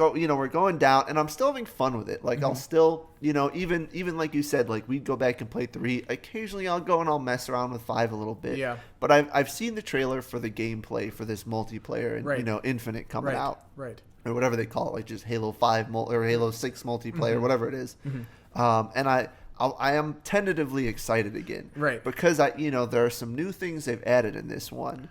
going down, and I'm still having fun with it. Like, I'll still, even like you said, like, we'd go back and play 3. Occasionally I'll go and I'll mess around with 5 a little bit. Yeah. But I've seen the trailer for the gameplay for this multiplayer and, Infinite coming out. Right. Or whatever they call it, like just Halo 5 or Halo 6 multiplayer, whatever it is. And I am tentatively excited again. Right. Because there are some new things they've added in this one,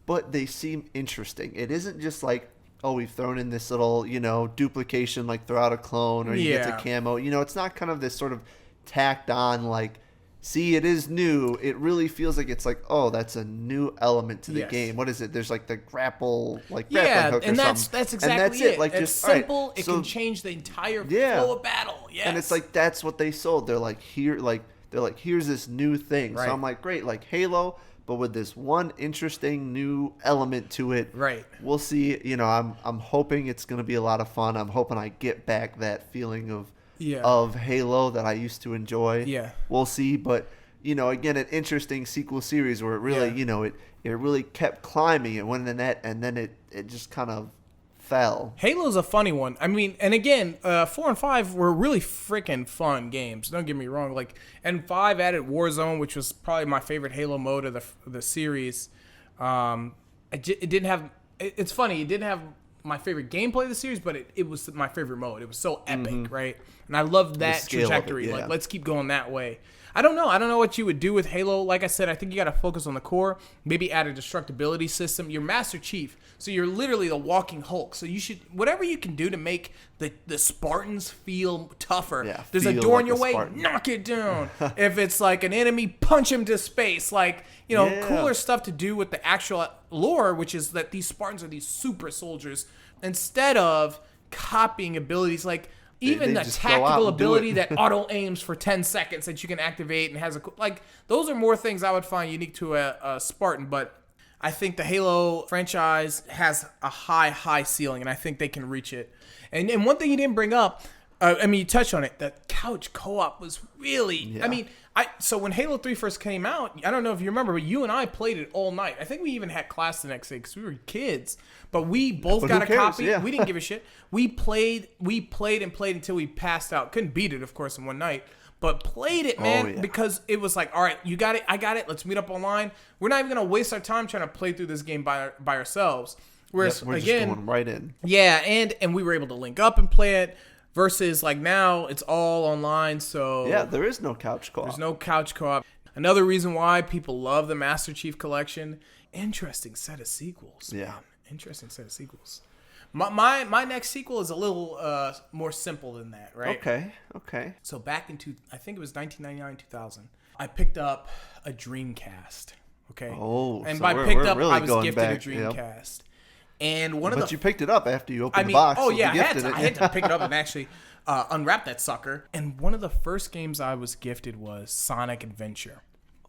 but they seem interesting. It isn't just like, oh, we've thrown in this little, duplication, like throw out a clone or you get to camo. It's not kind of this sort of tacked on, like, see, it is new. It really feels like it's like, oh, that's a new element to the game. What is it? There's like the grappling hook or something. And that's exactly and that's it. Like, it's just simple. It can change the entire flow of battle. Yes. And it's like, that's what they sold. They're like, here's this new thing. Right. So I'm like, great, like Halo, but with this one interesting new element to it. Right. We'll see. I'm hoping it's going to be a lot of fun. I'm hoping I get back that feeling of Halo that I used to enjoy. Yeah. We'll see. But, again, an interesting sequel series where it really, it really kept climbing. It went in the net, and then it just kind of fell. Halo's a funny one. I mean, and again, 4 and 5 were really freaking fun games. Don't get me wrong. Like, and 5 added Warzone, which was probably my favorite Halo mode of the series. It didn't have. It's funny. It didn't have my favorite gameplay of the series, but it was my favorite mode. It was so epic, right? And I loved that trajectory. Like, let's keep going that way. I don't know. I don't know what you would do with Halo. Like I said, I think you got to focus on the core. Maybe add a destructibility system. You're Master Chief, so you're literally the walking Hulk. So you should, whatever you can do to make the Spartans feel tougher. Yeah, there's a door in your way, knock it down. If it's like an enemy, punch him to space. Like, cooler stuff to do with the actual lore, which is that these Spartans are these super soldiers, instead of copying abilities like. Even the tactical ability that auto aims for 10 seconds that you can activate and has those are more things I would find unique to a Spartan. But I think the Halo franchise has a high ceiling, and I think they can reach it. And one thing you didn't bring up, I mean, you touched on it. The couch co-op was really. Yeah. I mean, so when Halo 3 first came out, I don't know if you remember, but you and I played it all night. I think we even had class the next day because we were kids. But we both got a copy. Yeah. We didn't give a shit. We played and played until we passed out. Couldn't beat it, of course, in one night. But played it, man, because it was like, all right, you got it, I got it. Let's meet up online. We're not even gonna waste our time trying to play through this game by ourselves. Whereas we're just going right in. Yeah, and we were able to link up and play it. Versus like now, it's all online. So yeah, there is no couch co-op. There's no couch co-op. Another reason why people love the Master Chief Collection. Interesting set of sequels. Yeah, man. Interesting set of sequels. My next sequel is a little more simple than that, right? Okay. So back in I think it was 1999, 2000, I picked up a Dreamcast. Okay. Oh, and so by picked up, really I was gifted back, a Dreamcast. Yep. And but you picked it up after you opened the box. Oh yeah, I had to pick it up and actually unwrap that sucker. And one of the first games I was gifted was Sonic Adventure.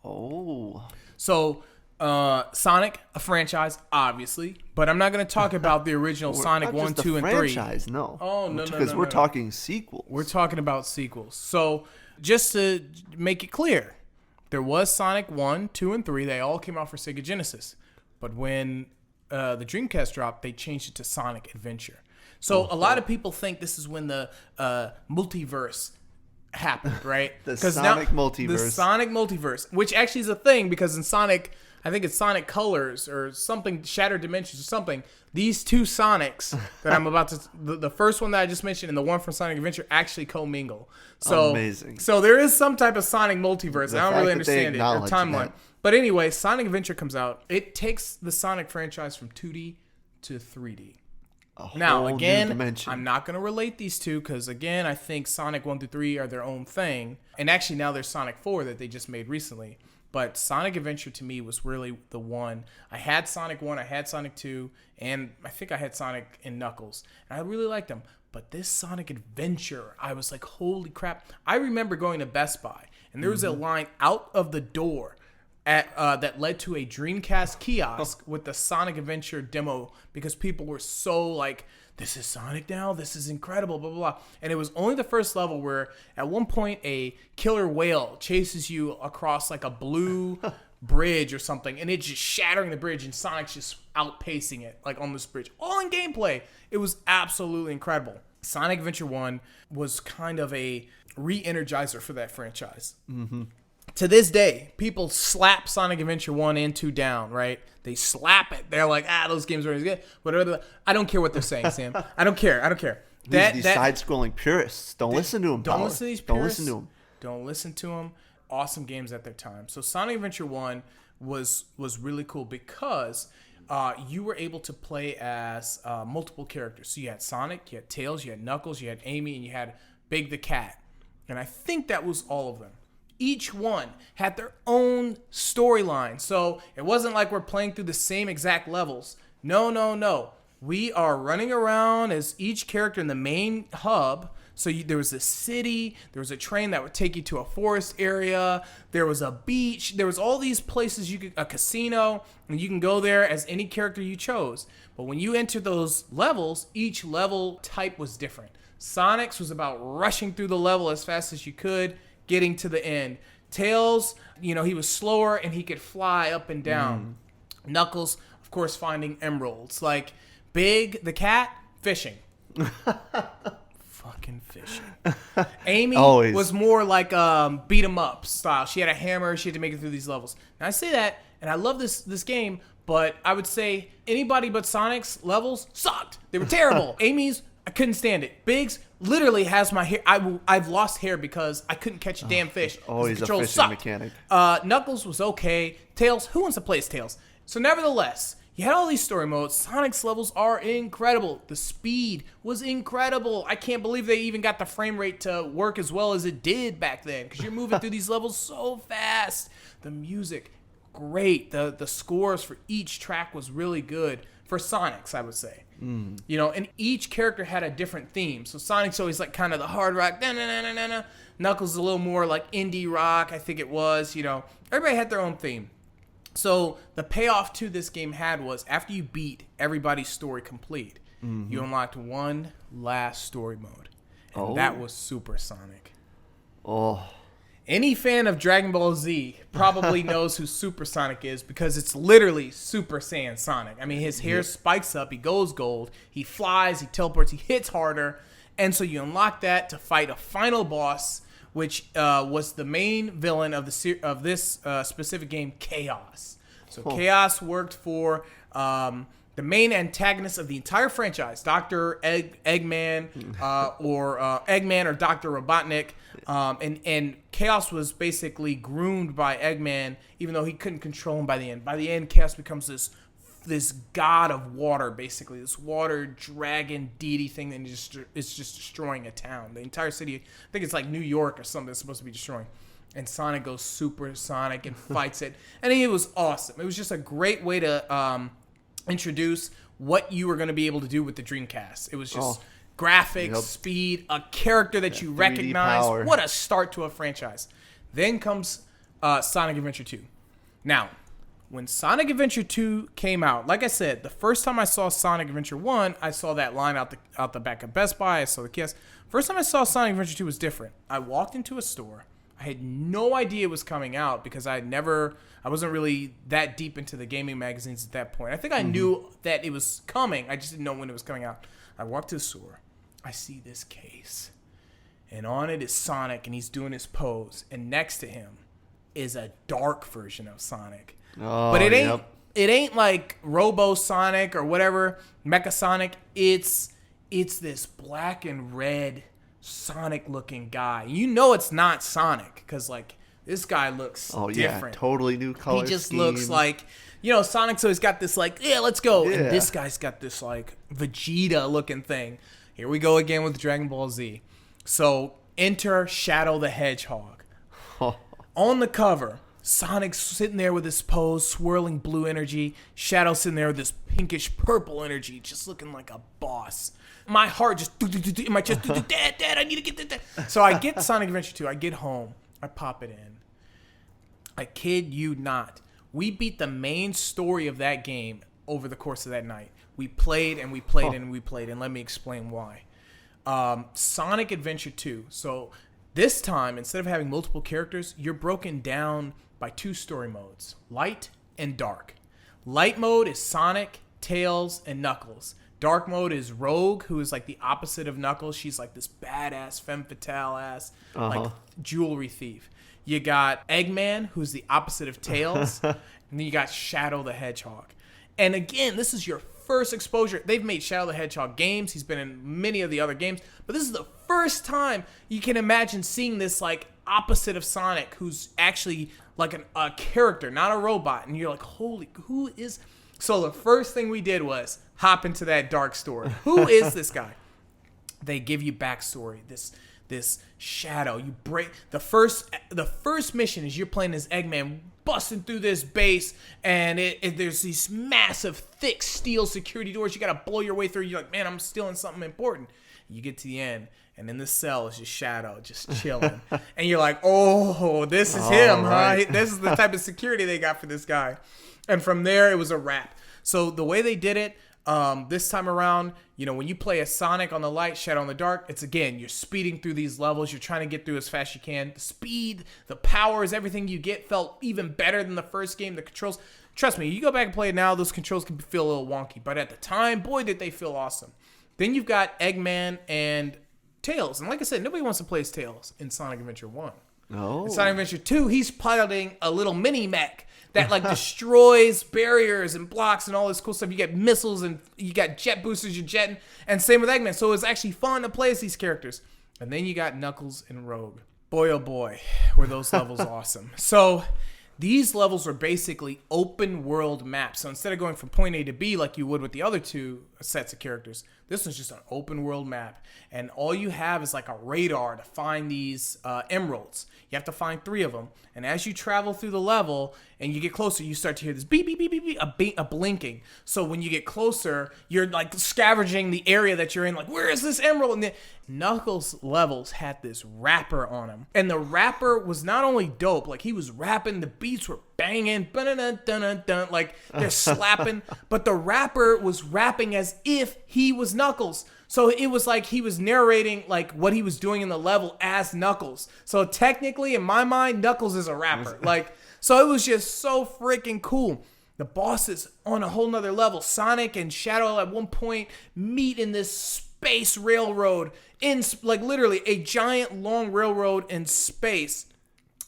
Oh. So. Sonic, a franchise, obviously, but I'm not going to talk about the original Sonic 1, 2, and 3. Franchise, no. Oh, no. Because we're talking sequels. We're talking about sequels. So, just to make it clear, there was Sonic 1, 2, and 3. They all came out for Sega Genesis. But when the Dreamcast dropped, they changed it to Sonic Adventure. So, a lot of people think this is when the multiverse happened, right? The Sonic multiverse. The Sonic multiverse, which actually is a thing because in Sonic... I think it's Sonic Colors or something, Shattered Dimensions or something. These two Sonics that I'm about to, the first one that I just mentioned and the one from Sonic Adventure actually commingle. So amazing. So there is some type of Sonic multiverse. I don't really understand it or timeline. But anyway, Sonic Adventure comes out. It takes the Sonic franchise from 2D to 3D. Now, again, I'm not going to relate these two because, again, I think Sonic 1 through 3 are their own thing. And actually now there's Sonic 4 that they just made recently. But Sonic Adventure to me was really the one. I had Sonic 1, I had Sonic 2, and I think I had Sonic and Knuckles. And I really liked them. But this Sonic Adventure, I was like, holy crap. I remember going to Best Buy, and there was a line out of the door that led to a Dreamcast kiosk with the Sonic Adventure demo because people were so like, this is Sonic now? This is incredible, blah, blah, blah. And it was only the first level where at one point a killer whale chases you across like a blue bridge or something, and it's just shattering the bridge, and Sonic's just outpacing it like on this bridge. All in gameplay. It was absolutely incredible. Sonic Adventure 1 was kind of a re-energizer for that franchise. Mm-hmm. To this day, people slap Sonic Adventure 1 and 2 down, right? They slap it. They're like, those games are as good. Whatever. I don't care what they're saying, Sam. I don't care. These side-scrolling purists. Don't listen to them, Don't listen to these purists. Don't listen to them. Awesome games at their time. So Sonic Adventure 1 was really cool because you were able to play as multiple characters. So you had Sonic, you had Tails, you had Knuckles, you had Amy, and you had Big the Cat. And I think that was all of them. Each one had their own storyline. So it wasn't like we're playing through the same exact levels. No. We are running around as each character in the main hub. So there was a city, there was a train that would take you to a forest area, there was a beach, there was all these places, a casino, and you can go there as any character you chose. But when you enter those levels, each level type was different. Sonic's was about rushing through the level as fast as you could, getting to the end. Tails, he was slower and he could fly up and down. Knuckles, of course, finding emeralds. Like Big the Cat, fishing. Fucking fishing. Amy was more like beat 'em up style. She had a hammer. She had to make it through these levels. Now I say that, and I love this game, but I would say anybody but Sonic's levels sucked. They were terrible. Amy's, I couldn't stand it. Biggs literally has my hair. I've lost hair because I couldn't catch a damn fish. He's a fishing sucked. mechanic. Knuckles was okay. Tails, who wants to play as Tails? So nevertheless, you had all these story modes. Sonic's levels are incredible. The speed was incredible. I can't believe they even got the frame rate to work as well as it did back then because you're moving through these levels so fast. The music, great. The scores for each track was really good. For Sonic's, I would say. And each character had a different theme. So Sonic's always like kind of the hard rock. Knuckles is a little more like indie rock, I think it was. Everybody had their own theme. So the payoff to this game was after you beat everybody's story complete, you unlocked one last story mode. and that was Super Sonic. Oh. Any fan of Dragon Ball Z probably knows who Super Sonic is because it's literally Super Saiyan Sonic. I mean, his hair spikes up, he goes gold, he flies, he teleports, he hits harder, and so you unlock that to fight a final boss, which was the main villain of this specific game, Chaos. So Chaos worked for the main antagonist of the entire franchise, Dr. Eggman, or Eggman or Dr. Robotnik. And Chaos was basically groomed by Eggman, even though he couldn't control him by the end. By the end, Chaos becomes this god of water, basically. This water dragon deity thing that is just destroying a town. The entire city, I think it's like New York or something, it's supposed to be destroying. And Sonic goes Super Sonic and fights it. And it was awesome. It was just a great way to introduce what you were going to be able to do with the Dreamcast. It was just graphics, speed, a character that you recognize. Power. What a start to a franchise. Then comes Sonic Adventure 2. Now, when Sonic Adventure 2 came out, like I said, the first time I saw Sonic Adventure 1, I saw that line out the back of Best Buy. I saw the kiosk. First time I saw Sonic Adventure 2 was different. I walked into a store. I had no idea it was coming out because I wasn't really that deep into the gaming magazines at that point. I think I knew that it was coming. I just didn't know when it was coming out. I walked to the store. I see this case. And on it is Sonic, and he's doing his pose. And next to him is a dark version of Sonic. Oh, but it ain't like Robo Sonic or whatever, Mecha Sonic. It's this black and red Sonic looking guy. You know it's not Sonic because like this guy looks different. Yeah, totally new color He just scheme. looks like, Sonic's always got this like, let's go. Yeah. And this guy's got this like Vegeta looking thing. Here we go again with Dragon Ball Z. So enter Shadow the Hedgehog. On the cover, Sonic's sitting there with his pose, swirling blue energy. Shadow's sitting there with this pinkish purple energy, just looking like a boss. My heart just in my chest. Dad, I need to get that. So I get Sonic Adventure 2. I get home. I pop it in. I kid you not. We beat the main story of that game over the course of that night. We played and we played and we played, and let me explain why. Sonic Adventure 2. So this time, instead of having multiple characters, you're broken down by two story modes, light and dark. Light mode is Sonic, Tails, and Knuckles. Dark mode is Rogue, who is like the opposite of Knuckles. She's like this badass, femme fatale ass, like jewelry thief. You got Eggman, who's the opposite of Tails. And then you got Shadow the Hedgehog. And again, this is your first exposure. They've made Shadow the Hedgehog games. He's been in many of the other games. But this is the first time you can imagine seeing this like opposite of Sonic, who's actually like a character, not a robot. And you're like, holy, who is... So the first thing we did was hop into that dark story. Who is this guy? They give you backstory. This Shadow. You break the first mission is you're playing as Eggman busting through this base, and there's these massive thick steel security doors. You gotta blow your way through. You're like, man, I'm stealing something important. You get to the end, and in the cell is just Shadow, just chilling. And you're like, oh, this is him, right? Huh? This is the type of security they got for this guy. And from there, it was a wrap. So the way they did it, this time around, when you play a Sonic on the light, Shadow on the dark, it's again, you're speeding through these levels. You're trying to get through as fast as you can. The speed, the powers, everything you get felt even better than the first game. The controls, trust me, you go back and play it now, those controls can feel a little wonky. But at the time, boy, did they feel awesome. Then you've got Eggman and Tails. And like I said, nobody wants to play as Tails in Sonic Adventure 1. No. In Sonic Adventure 2, he's piloting a little mini mech that like destroys barriers and blocks and all this cool stuff. You get missiles and you got jet boosters you're jetting. And same with Eggman. So it's actually fun to play as these characters. And then you got Knuckles and Rogue. Boy, oh boy, were those levels awesome. So these levels are basically open world maps. So instead of going from point A to B like you would with the other two sets of characters, this one's just an open world map. And all you have is like a radar to find these emeralds. You have to find 3 of them. And as you travel through the level and you get closer, you start to hear this beep, beep, beep, beep, beep, a blinking. So when you get closer, you're like scavenging the area that you're in. Like, where is this emerald? And then Knuckles levels had this rapper on him. And the rapper was not only dope, like he was rapping, the beats were banging, like they're slapping. But the rapper was rapping as if he was Knuckles. So it was like he was narrating like what he was doing in the level as Knuckles. So technically, in my mind, Knuckles is a rapper. Like, so it was just so freaking cool. The bosses on a whole nother level. Sonic and Shadow at one point meet in this space railroad in like literally a giant long railroad in space.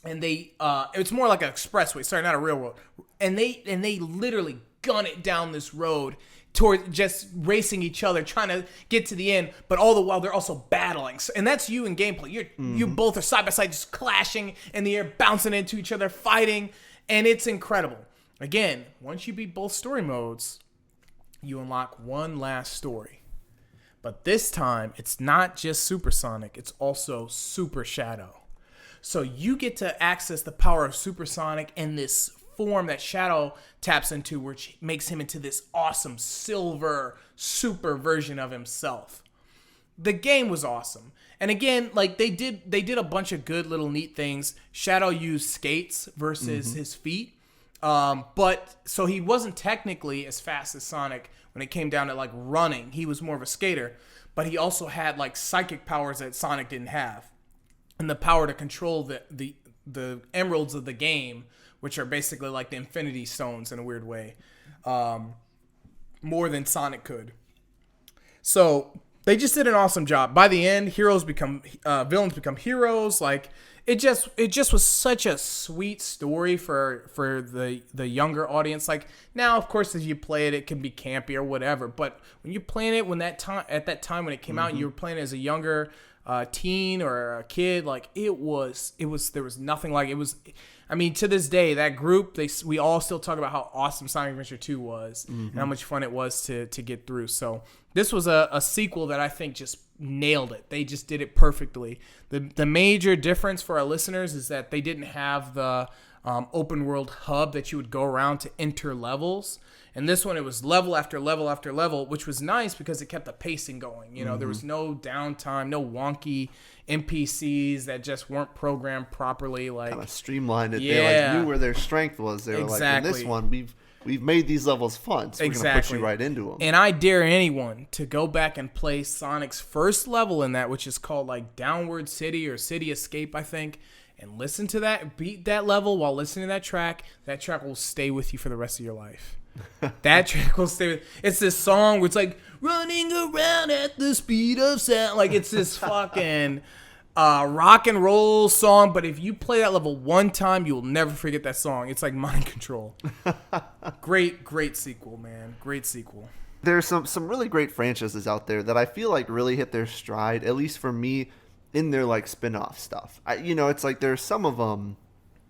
And they it's more like an expressway, sorry, not a railroad. And they literally gun it down this road toward just racing each other, trying to get to the end, but all the while they're also battling. And that's you in gameplay. You both are side by side, just clashing in the air, bouncing into each other, fighting, and it's incredible. Again, once you beat both story modes, you unlock one last story. But this time, it's not just Super Sonic, it's also Super Shadow. So you get to access the power of Super Sonic and this form that Shadow taps into, which makes him into this awesome silver super version of himself. The game was awesome. And again, like they did a bunch of good little neat things. Shadow used skates versus his feet. But so he wasn't technically as fast as Sonic when it came down to like running. He was more of a skater, but he also had like psychic powers that Sonic didn't have. And the power to control the emeralds of the game, which are basically like the Infinity Stones in a weird way, more than Sonic could. So they just did an awesome job. By the end, villains become heroes. Like it just was such a sweet story for the younger audience. Like now, of course, as you play it, it can be campy or whatever. But when you're playing it at that time when it came out, and you were playing it as a younger teen or a kid, like there was nothing like it was. I mean, to this day, that group, we all still talk about how awesome Sonic Adventure 2 was and how much fun it was to get through. So this was a sequel that I think just nailed it. They just did it perfectly. The major difference for our listeners is that they didn't have the open world hub that you would go around to enter levels. And this one, it was level after level after level, which was nice because it kept the pacing going. You know, there was no downtime, no wonky NPCs that just weren't programmed properly. Like kind of streamlined it. Yeah. They like knew where their strength was. They were like, in this one, we've made these levels fun, so we're going to push you right into them. And I dare anyone to go back and play Sonic's first level in that, which is called like Downward City or City Escape, I think. And listen to that, beat that level while listening to that track. That track will stay with you for the rest of your life. That track will stay with. It's this song where it's like running around at the speed of sound. Like it's this fucking rock and roll song. But if you play that level one time, you will never forget that song. It's like mind control. Great sequel, man. Great sequel. There's some really great franchises out there that I feel like really hit their stride, at least for me, in their like spin-off stuff. It's like there's some of them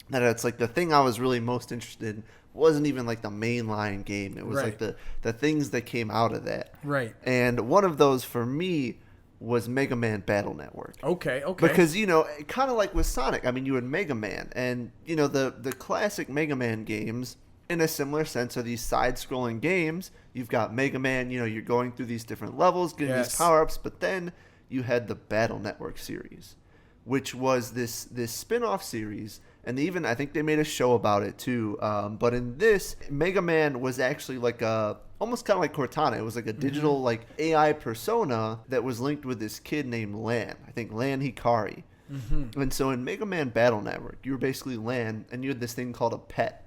that it's like the thing I was really most interested in wasn't even like the mainline game. It was like the things that came out of that. Right. And one of those for me was Mega Man Battle Network. Okay. Because, kind of like with Sonic, I mean, you had Mega Man. And, the classic Mega Man games, in a similar sense, are these side-scrolling games. You've got Mega Man, you're going through these different levels, getting these power-ups. But then you had the Battle Network series, which was this spin-off series. And even, I think they made a show about it too. But in this, Mega Man was actually like almost kind of like Cortana. It was like a digital like AI persona that was linked with this kid named Lan. I think Lan Hikari. And so in Mega Man Battle Network, you were basically Lan, and you had this thing called a pet.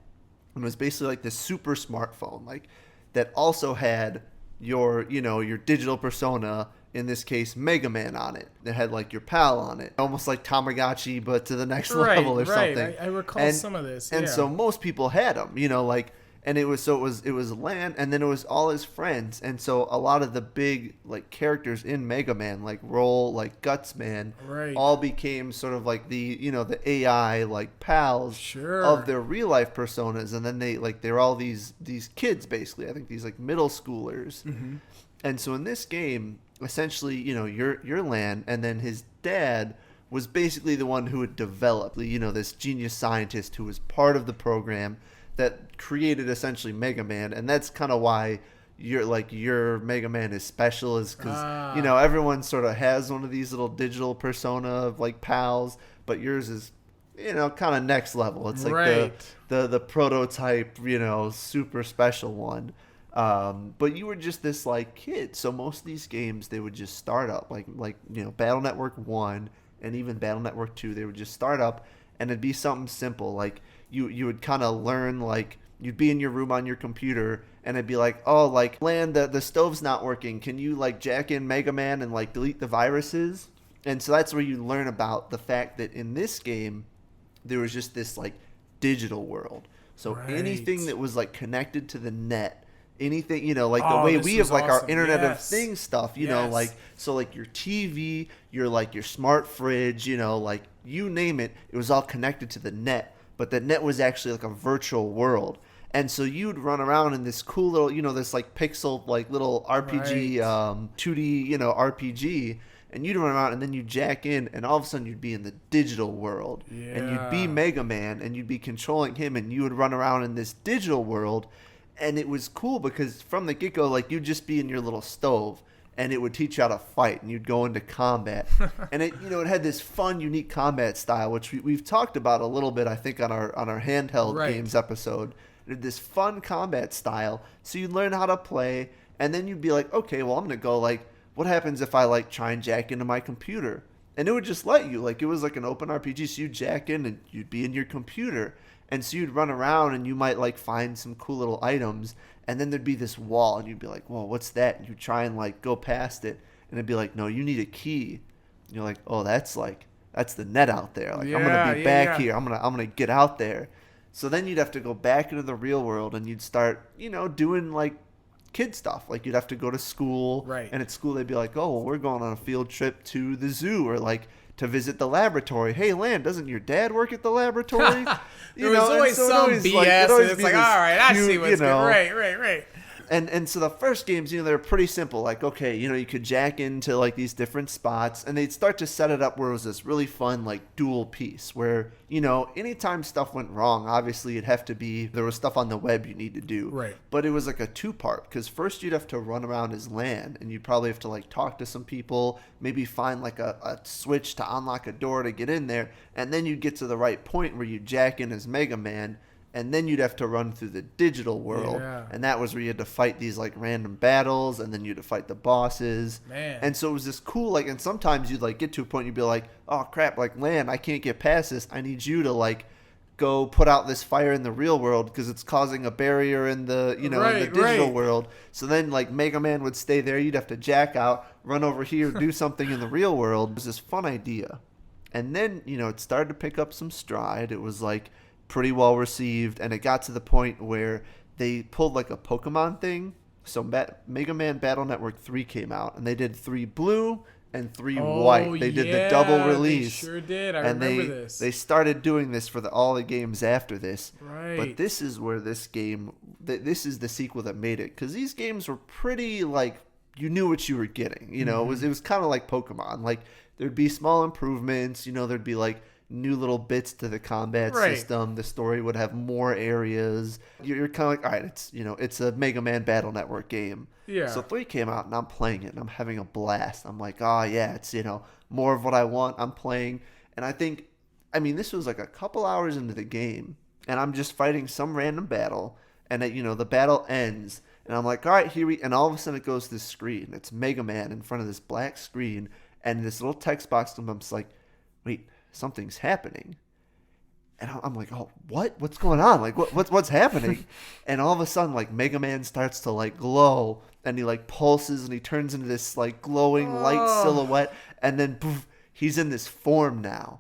And it was basically like this super smartphone, like that also had your digital persona. In this case, Mega Man on it. It had like your pal on it, almost like Tamagotchi, but to the next level or something. I recall some of this. And so most people had them, and it was Lan, and then it was all his friends, and so a lot of the big like characters in Mega Man, like Roll, like Gutsman, all became sort of like the the AI like pals of their real life personas, and then they're all these kids basically. I think these like middle schoolers, and so in this game. Essentially, you're Lan, and then his dad was basically the one who had developed, this genius scientist who was part of the program that created essentially Mega Man, and that's kind of why your Mega Man is special, is because everyone sort of has one of these little digital persona of like pals, but yours is kind of next level. It's like the prototype, super special one. But you were just this like kid. So most of these games, they would just start up like Battle Network 1 and even Battle Network 2. They would just start up, and it'd be something simple. Like you would kind of learn, like you'd be in your room on your computer, and it'd be like, oh, like Land, the stove's not working. Can you like jack in Mega Man and like delete the viruses? And so that's where you learn about the fact that in this game, there was just this like digital world. So anything that was like connected to the net, anything, like the way we have like our Internet of Things stuff, like, so like your TV, your smart fridge, like you name it, it was all connected to the net. But the net was actually like a virtual world. And so you'd run around in this cool little, this like pixel, like little RPG, 2D, RPG. And you'd run around, and then you'd jack in, and all of a sudden you'd be in the digital world. Yeah. And you'd be Mega Man, and you'd be controlling him, and you would run around in this digital world. And it was cool because from the get-go, like, you'd just be in your little stove, and it would teach you how to fight, and you'd go into combat. And it had this fun, unique combat style, which we've talked about a little bit, I think, on our handheld games episode. It had this fun combat style, so you'd learn how to play, and then you'd be like, okay, well, I'm going to go, like, what happens if I like try and jack into my computer? And it would just let you, like, it was like an open RPG. So you'd jack in and you'd be in your computer. And so you'd run around and you might like find some cool little items. And then there'd be this wall and you'd be like, whoa, what's that? And you'd try and like go past it. And it'd be like, no, you need a key. And you're like, oh, that's the net out there. Like, I'm going to be back here. I'm going to get out there. So then you'd have to go back into the real world and you'd start, doing like kid stuff. Like you'd have to go to school, and at school they'd be like, oh, well, we're going on a field trip to the zoo, or like to visit the laboratory. Hey, Land, doesn't your dad work at the laboratory? There was always some BS, like, and it's like, all right, I see what's good. Right. And so the first games, they're pretty simple. Like, okay, you could jack into like these different spots, and they'd start to set it up where it was this really fun like dual piece where, anytime stuff went wrong, obviously it'd have to be, there was stuff on the web you need to do. Right. But it was like a two-part, because first you'd have to run around as Land, and you'd probably have to like talk to some people, maybe find like a switch to unlock a door to get in there, and then you'd get to the right point where you jack in as Mega Man. And then you'd have to run through the digital world. Yeah. And that was where you had to fight these like random battles, and then you had to fight the bosses. Man. And so it was this cool, like, and sometimes you'd like get to a point and you'd be like, oh crap, like, Land, I can't get past this. I need you to like go put out this fire in the real world because it's causing a barrier in the, in the digital world. So then like Mega Man would stay there. You'd have to jack out, run over here, do something in the real world. It was this fun idea. And then, it started to pick up some stride. It was like pretty well received, and it got to the point where they pulled like a Pokemon thing. So Mega Man Battle Network 3 came out, and they did 3 blue and 3 white. They did the double release. They sure did. I remember this. They started doing this for all the games after this. Right. But this is where this is the sequel that made it, because these games were pretty like, you knew what you were getting. It was kind of like Pokemon. Like there'd be small improvements. There'd be like new little bits to the combat system. The story would have more areas. You're kind of like, all right, it's a Mega Man Battle Network game. Yeah. So 3 came out, and I'm playing it, and I'm having a blast. I'm like, oh yeah, it's more of what I want. I'm playing, and this was like a couple hours into the game, and I'm just fighting some random battle, and the battle ends, and I'm like, all right, and all of a sudden it goes to this screen. It's Mega Man in front of this black screen, and this little text box comes up. It's like, wait, something's happening. And I'm like, oh, what? What's going on? Like, what's happening? And all of a sudden, like, Mega Man starts to, like, glow. And he, like, pulses, and he turns into this, like, glowing light silhouette. And then, poof, he's in this form now.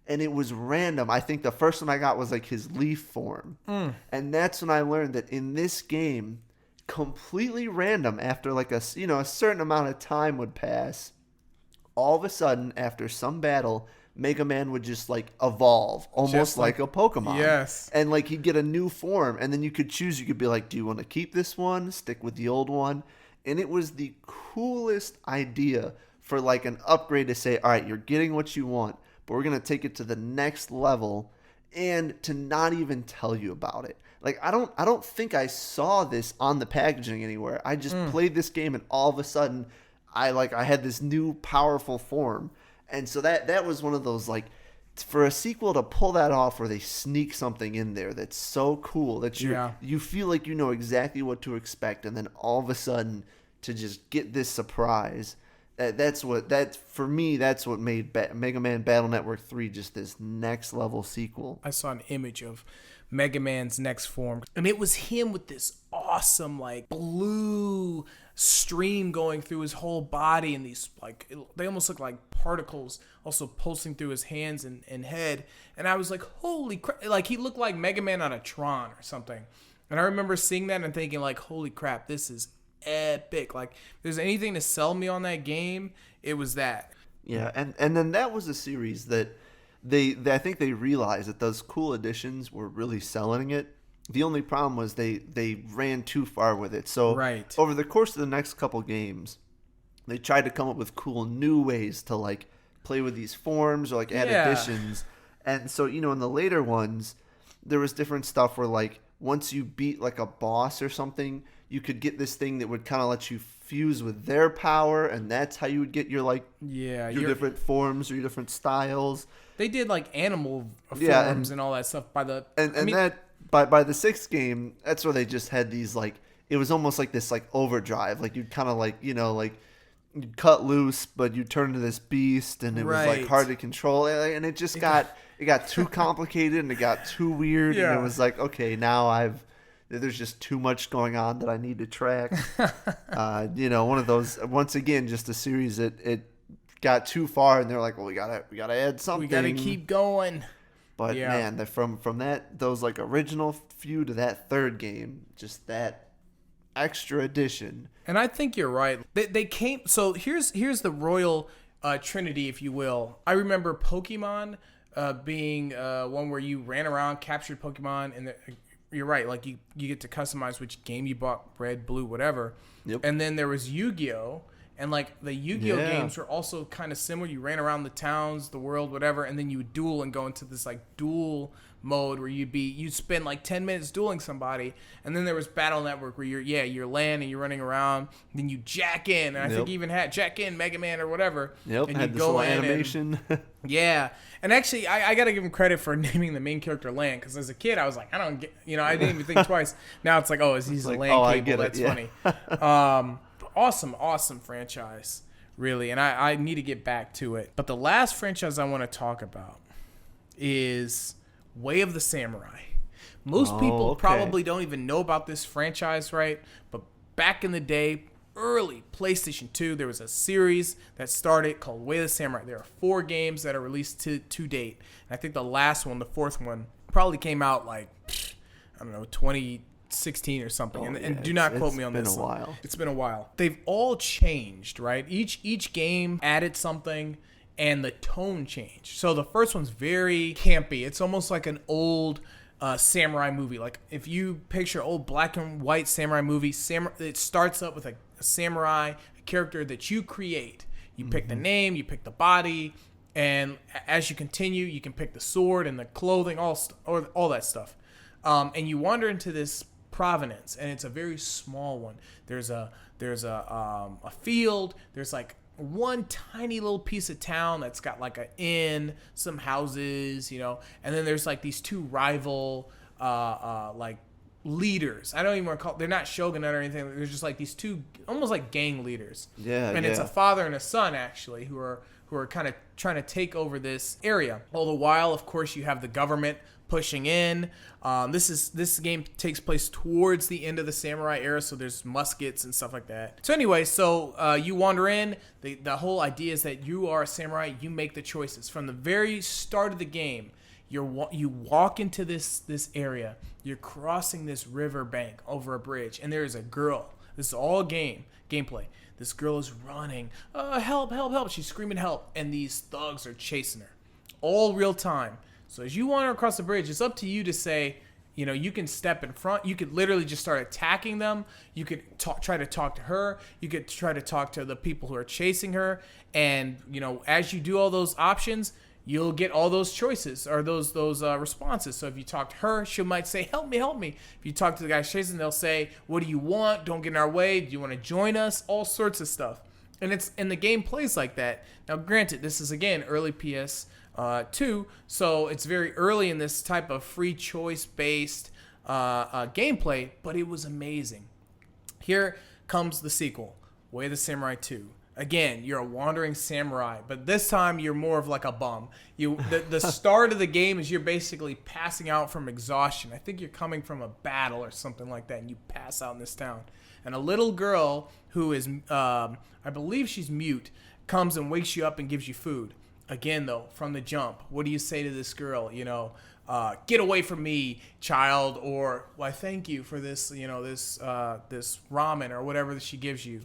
And it was random. I think the first one I got was, like, his leaf form. And that's when I learned that in this game, completely random, after, like, a certain amount of time would pass, all of a sudden, after some battle, Mega Man would just like evolve almost like a Pokemon. Yes. And like he'd get a new form, and then you could choose. You could be like, do you want to keep this one? Stick with the old one? And it was the coolest idea for like an upgrade to say, all right, you're getting what you want, but we're going to take it to the next level, and to not even tell you about it. Like I don't think I saw this on the packaging anywhere. I just played this game, and all of a sudden I had this new powerful form. And so that was one of those like for a sequel to pull that off, where they sneak something in there that's so cool that you feel like you know exactly what to expect, and then all of a sudden to just get this surprise. That's what made Mega Man Battle Network 3 just this next level sequel. I saw an image of Mega Man's next form, and it was him with this awesome like blue stream going through his whole body, and these like they almost look like particles also pulsing through his hands and head. And I was like, holy crap, like he looked like Mega Man on a Tron or something. And I remember seeing that and thinking like, holy crap, this is epic. Like, if there's anything to sell me on that game, it was that. Yeah, and then that was a series that they I think they realized that those cool additions were really selling it. The only problem was they ran too far with it. So over the course of the next couple games, they tried to come up with cool new ways to like play with these forms or like add additions. And so, you know, in the later ones, there was different stuff where like once you beat like a boss or something, you could get this thing that would kind of let you fuse with their power, and that's how you would get your like your different forms or your different styles. They did like animal forms and all that stuff by the by the sixth game. That's where they just had these like, it was almost like this like overdrive. Like you'd kind of like, you know, like you'd cut loose, but you turn into this beast, and it was like hard to control, and it just got too complicated and it got too weird, and it was like, okay, now there's just too much going on that I need to track. You know, one of those, once again, just a series that it got too far, and they're like, well, we gotta add something. We gotta keep going. But man, from those like original few to that third game, just that extra addition. And I think you're right. They came. So here's the royal trinity, if you will. I remember Pokemon being one where you ran around, captured Pokemon, and you're right. Like you get to customize which game you bought, red, blue, whatever. Yep. And then there was Yu-Gi-Oh! And like the Yu-Gi-Oh! Games were also kind of similar. You ran around the towns, the world, whatever, and then you would duel and go into this like duel mode where you'd spend like 10 minutes dueling somebody. And then there was Battle Network where you're land and you're running around, and then you jack in, and I think you even had jack in Mega Man or whatever. Yep, and had this little animation. And actually I gotta give him credit for naming the main character Land, because as a kid I was like, I don't get, I didn't even think twice. Now it's like, he's a Land cable. That's funny. Awesome franchise, really, and I need to get back to it. But the last franchise I want to talk about is Way of the Samurai. Most people probably don't even know about this franchise, right? But back in the day, early PlayStation 2, there was a series that started called Way of the Samurai. There are 4 games that are released to date. And I think the last one, the 4th one, probably came out like, I don't know, 2016 or something. And do not quote me on this. It's been a while. They've all changed, right? Each game added something, and the tone changed. So the first one's very campy. It's almost like an old samurai movie. Like if you picture old black and white samurai movie, it starts up with a samurai, a character that you create. You pick the name, you pick the body, and as you continue, you can pick the sword and the clothing, all that stuff. And you wander into this province, and it's a very small one. There's a field. There's like one tiny little piece of town that's got like an inn, some houses, and then there's like these 2 rival like leaders. I don't even want to call, they're not shogunate or anything. They're just like these 2 almost like gang leaders. It's a father and a son actually who are kind of trying to take over this area. All the while, of course, you have the government pushing in. This game takes place towards the end of the samurai era, so there's muskets and stuff like that. So anyway, you wander in. The whole idea is that you are a samurai. You make the choices from the very start of the game. You walk into this area. You're crossing this river bank over a bridge, and there is a girl. This is all gameplay. This girl is running. Help, help, help. She's screaming help, and these thugs are chasing her. All real time. So as you wander across the bridge, it's up to you to say, you can step in front. You could literally just start attacking them. You could try to talk to her. You could try to talk to the people who are chasing her. And, as you do all those options, you'll get all those choices or those responses. So if you talk to her, she might say, help me, help me. If you talk to the guy chasing, they'll say, what do you want? Don't get in our way. Do you want to join us? All sorts of stuff. And the game plays like that. Now, granted, this is again early PS2, so it's very early in this type of free choice based gameplay, but it was amazing. Here comes the sequel, Way of the Samurai 2. Again, you're a wandering samurai, but this time you're more of like a bum. The start of the game is you're basically passing out from exhaustion. I think you're coming from a battle or something like that, and you pass out in this town. And a little girl who is, I believe she's mute, comes and wakes you up and gives you food. Again, though, from the jump, what do you say to this girl? Get away from me, child, or why thank you for this, this ramen or whatever that she gives you.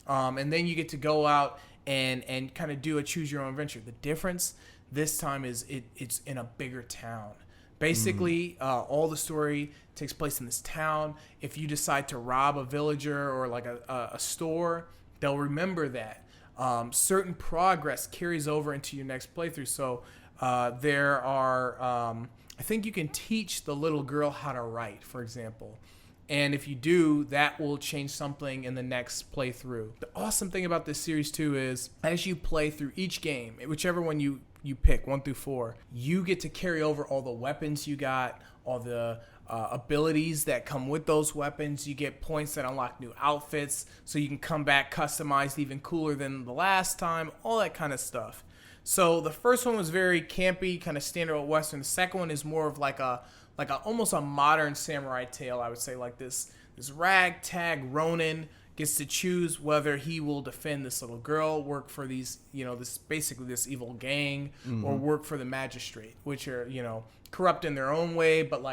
And then you get to go out and kind of do a choose your own adventure. The difference this time is it's in a bigger town. Basically, all the story takes place in this town. If you decide to rob a villager or like a store, they'll remember that. Certain progress carries over into your next playthrough. So there are, I think you can teach the little girl how to write, for example. And if you do, that will change something in the next playthrough. The awesome thing about this series, too, is as you play through each game, whichever one you pick, 1 through 4, you get to carry over all the weapons you got, all the abilities that come with those weapons. You get points that unlock new outfits, so you can come back customized even cooler than the last time, all that kind of stuff. So the first one was very campy, kind of standard old Western. The second one is more of like a almost a modern samurai tale, I would say. Like this ragtag Ronin gets to choose whether he will defend this little girl, work for these, this evil gang, or work for the magistrate, which are, corrupt in their own way. But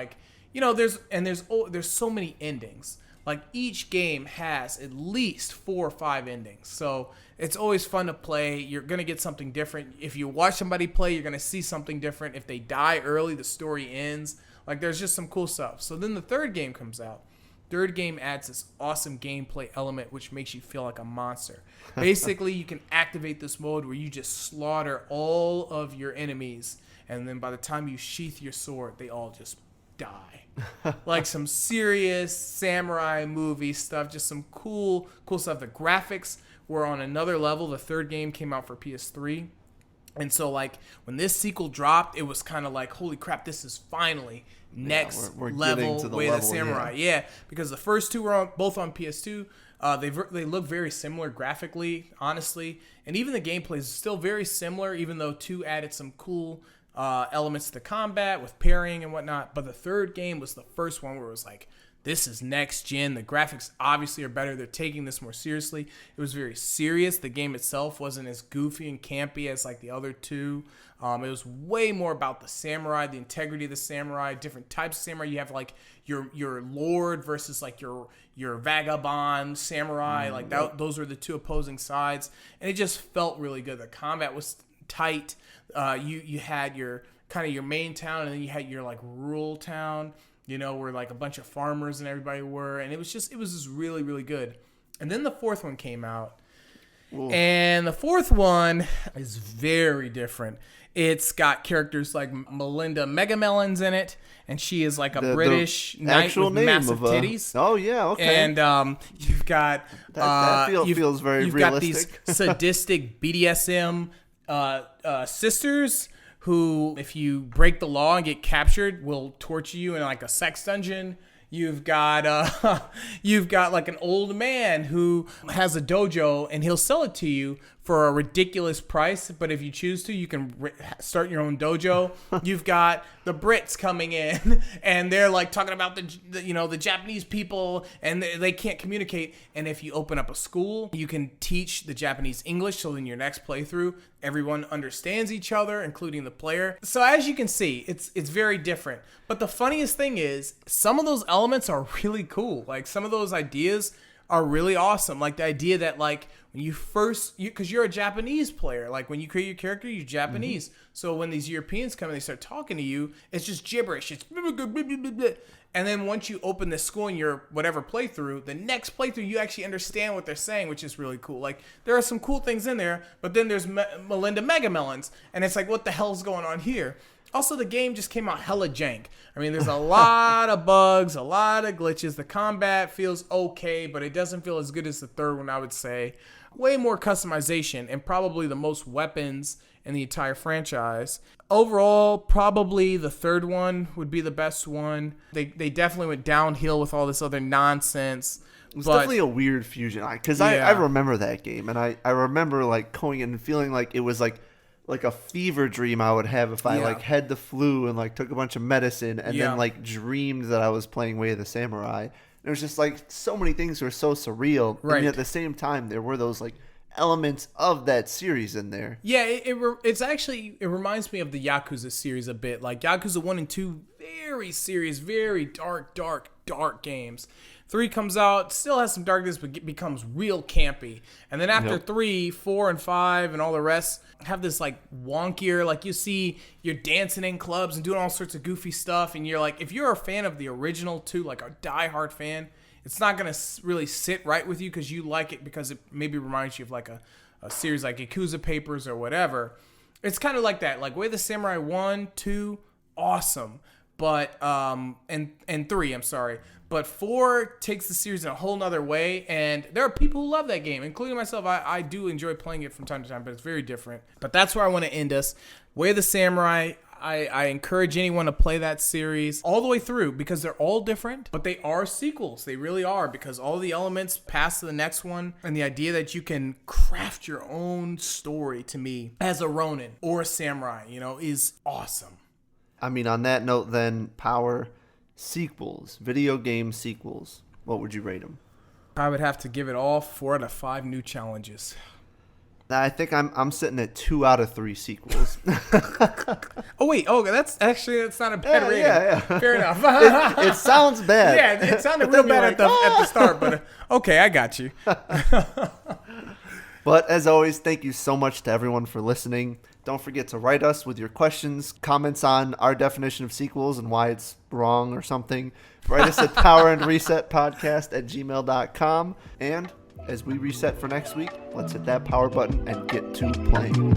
there's so many endings. Like each game has at least 4 or 5 endings. So it's always fun to play. You're going to get something different. If you watch somebody play, you're going to see something different. If they die early, the story ends. Like, there's just some cool stuff. So then the third game comes out. Third game adds this awesome gameplay element, which makes you feel like a monster. Basically, you can activate this mode where you just slaughter all of your enemies. And then by the time you sheath your sword, they all just die. Like some serious samurai movie stuff. Just some cool stuff. The graphics were on another level. The third game came out for PS3. And so, when this sequel dropped, it was kind of like, holy crap, this is finally next we're level Way of the Samurai. Yeah. Because the first two were both on PS2. They look very similar graphically, honestly. And even the gameplay is still very similar, even though 2 added some cool elements to the combat with parrying and whatnot. But the third game was the first one where it was like, this is next gen. The graphics obviously are better. They're taking this more seriously. It was very serious. The game itself wasn't as goofy and campy as like the other 2. It was way more about the samurai, the integrity of the samurai, different types of samurai. You have like your lord versus like your vagabond samurai. Those were the 2 opposing sides, and it just felt really good. The combat was tight. You had your kind of your main town, and then you had your like rural town. Where like a bunch of farmers and everybody were. And it was just really, really good. And then the fourth one came out. Ooh. And the fourth one is very different. It's got characters like Melinda Megamelons in it. And she is like a British knight with massive titties. Oh, yeah, okay. And you've got... that feels very realistic. You've got these sadistic BDSM sisters who, if you break the law and get captured, will torture you in like a sex dungeon. You've got like an old man who has a dojo, and he'll sell it to you for a ridiculous price. But if you choose to, you can start your own dojo. You've got the Brits coming in, and they're like talking about the Japanese people, and they can't communicate. And if you open up a school, you can teach the Japanese English. So in your next playthrough, everyone understands each other, including the player. So as you can see, it's very different. But the funniest thing is, some of those elements are really cool. Like, some of those ideas are really awesome. Like the idea that like when you first, because you're a Japanese player, like when you create your character, you're Japanese. Mm-hmm. So when these Europeans come and they start talking to you, it's just gibberish. It's blah, blah, blah, blah, blah. And then once you open this school in your whatever playthrough, the next playthrough you actually understand what they're saying, which is really cool. Like there are some cool things in there, but then there's Melinda Megamelons, and it's like, what the hell's going on here? Also, the game just came out hella jank. I mean, there's a lot of bugs, a lot of glitches. The combat feels okay, but it doesn't feel as good as the third one, I would say. way more customization and probably the most weapons in the entire franchise. Overall, probably the third one would be the best one. They definitely went downhill with all this other nonsense. It was definitely a weird fusion, because I remember that game, and I remember like going in and feeling like it was like a fever dream I would have if I like had the flu and like took a bunch of medicine and then like dreamed that I was playing Way of the Samurai. It was just like so many things were so surreal, and yet at the same time there were those like elements of that series in there. Yeah, it reminds me of the Yakuza series a bit. Like Yakuza 1 and 2, very serious, very dark games. 3 comes out, still has some darkness, but becomes real campy. And then after 3, 4, and 5, and all the rest have this like wonkier, like you're dancing in clubs and doing all sorts of goofy stuff. And you're like, if you're a fan of the original 2, like a diehard fan, it's not going to really sit right with you because you like it because it maybe reminds you of like a series like Yakuza Papers or whatever. It's kind of like that. Like Way of the Samurai 1, 2, awesome. But, and 3, I'm sorry. But 4 takes the series in a whole nother way, and there are people who love that game, including myself. I do enjoy playing it from time to time, but it's very different. But that's where I want to end us. Way of the Samurai, I encourage anyone to play that series all the way through because they're all different, but they are sequels. They really are, because all the elements pass to the next one, and the idea that you can craft your own story, to me, as a Ronin or a samurai, is awesome. I mean, on that note then, Power, sequels, video game sequels, what would you rate them? I would have to give it all 4 out of 5 new challenges. I think I'm sitting at 2 out of 3 sequels. That's not a bad rating. Yeah. Fair enough. It sounds bad. Yeah, it sounded real bad at the start, but okay, I got you. But as always, thank you so much to everyone for listening. Don't forget to write us with your questions, comments on our definition of sequels and why it's wrong or something. Write us at powerandresetpodcast@gmail.com. And as we reset for next week, let's hit that power button and get to playing.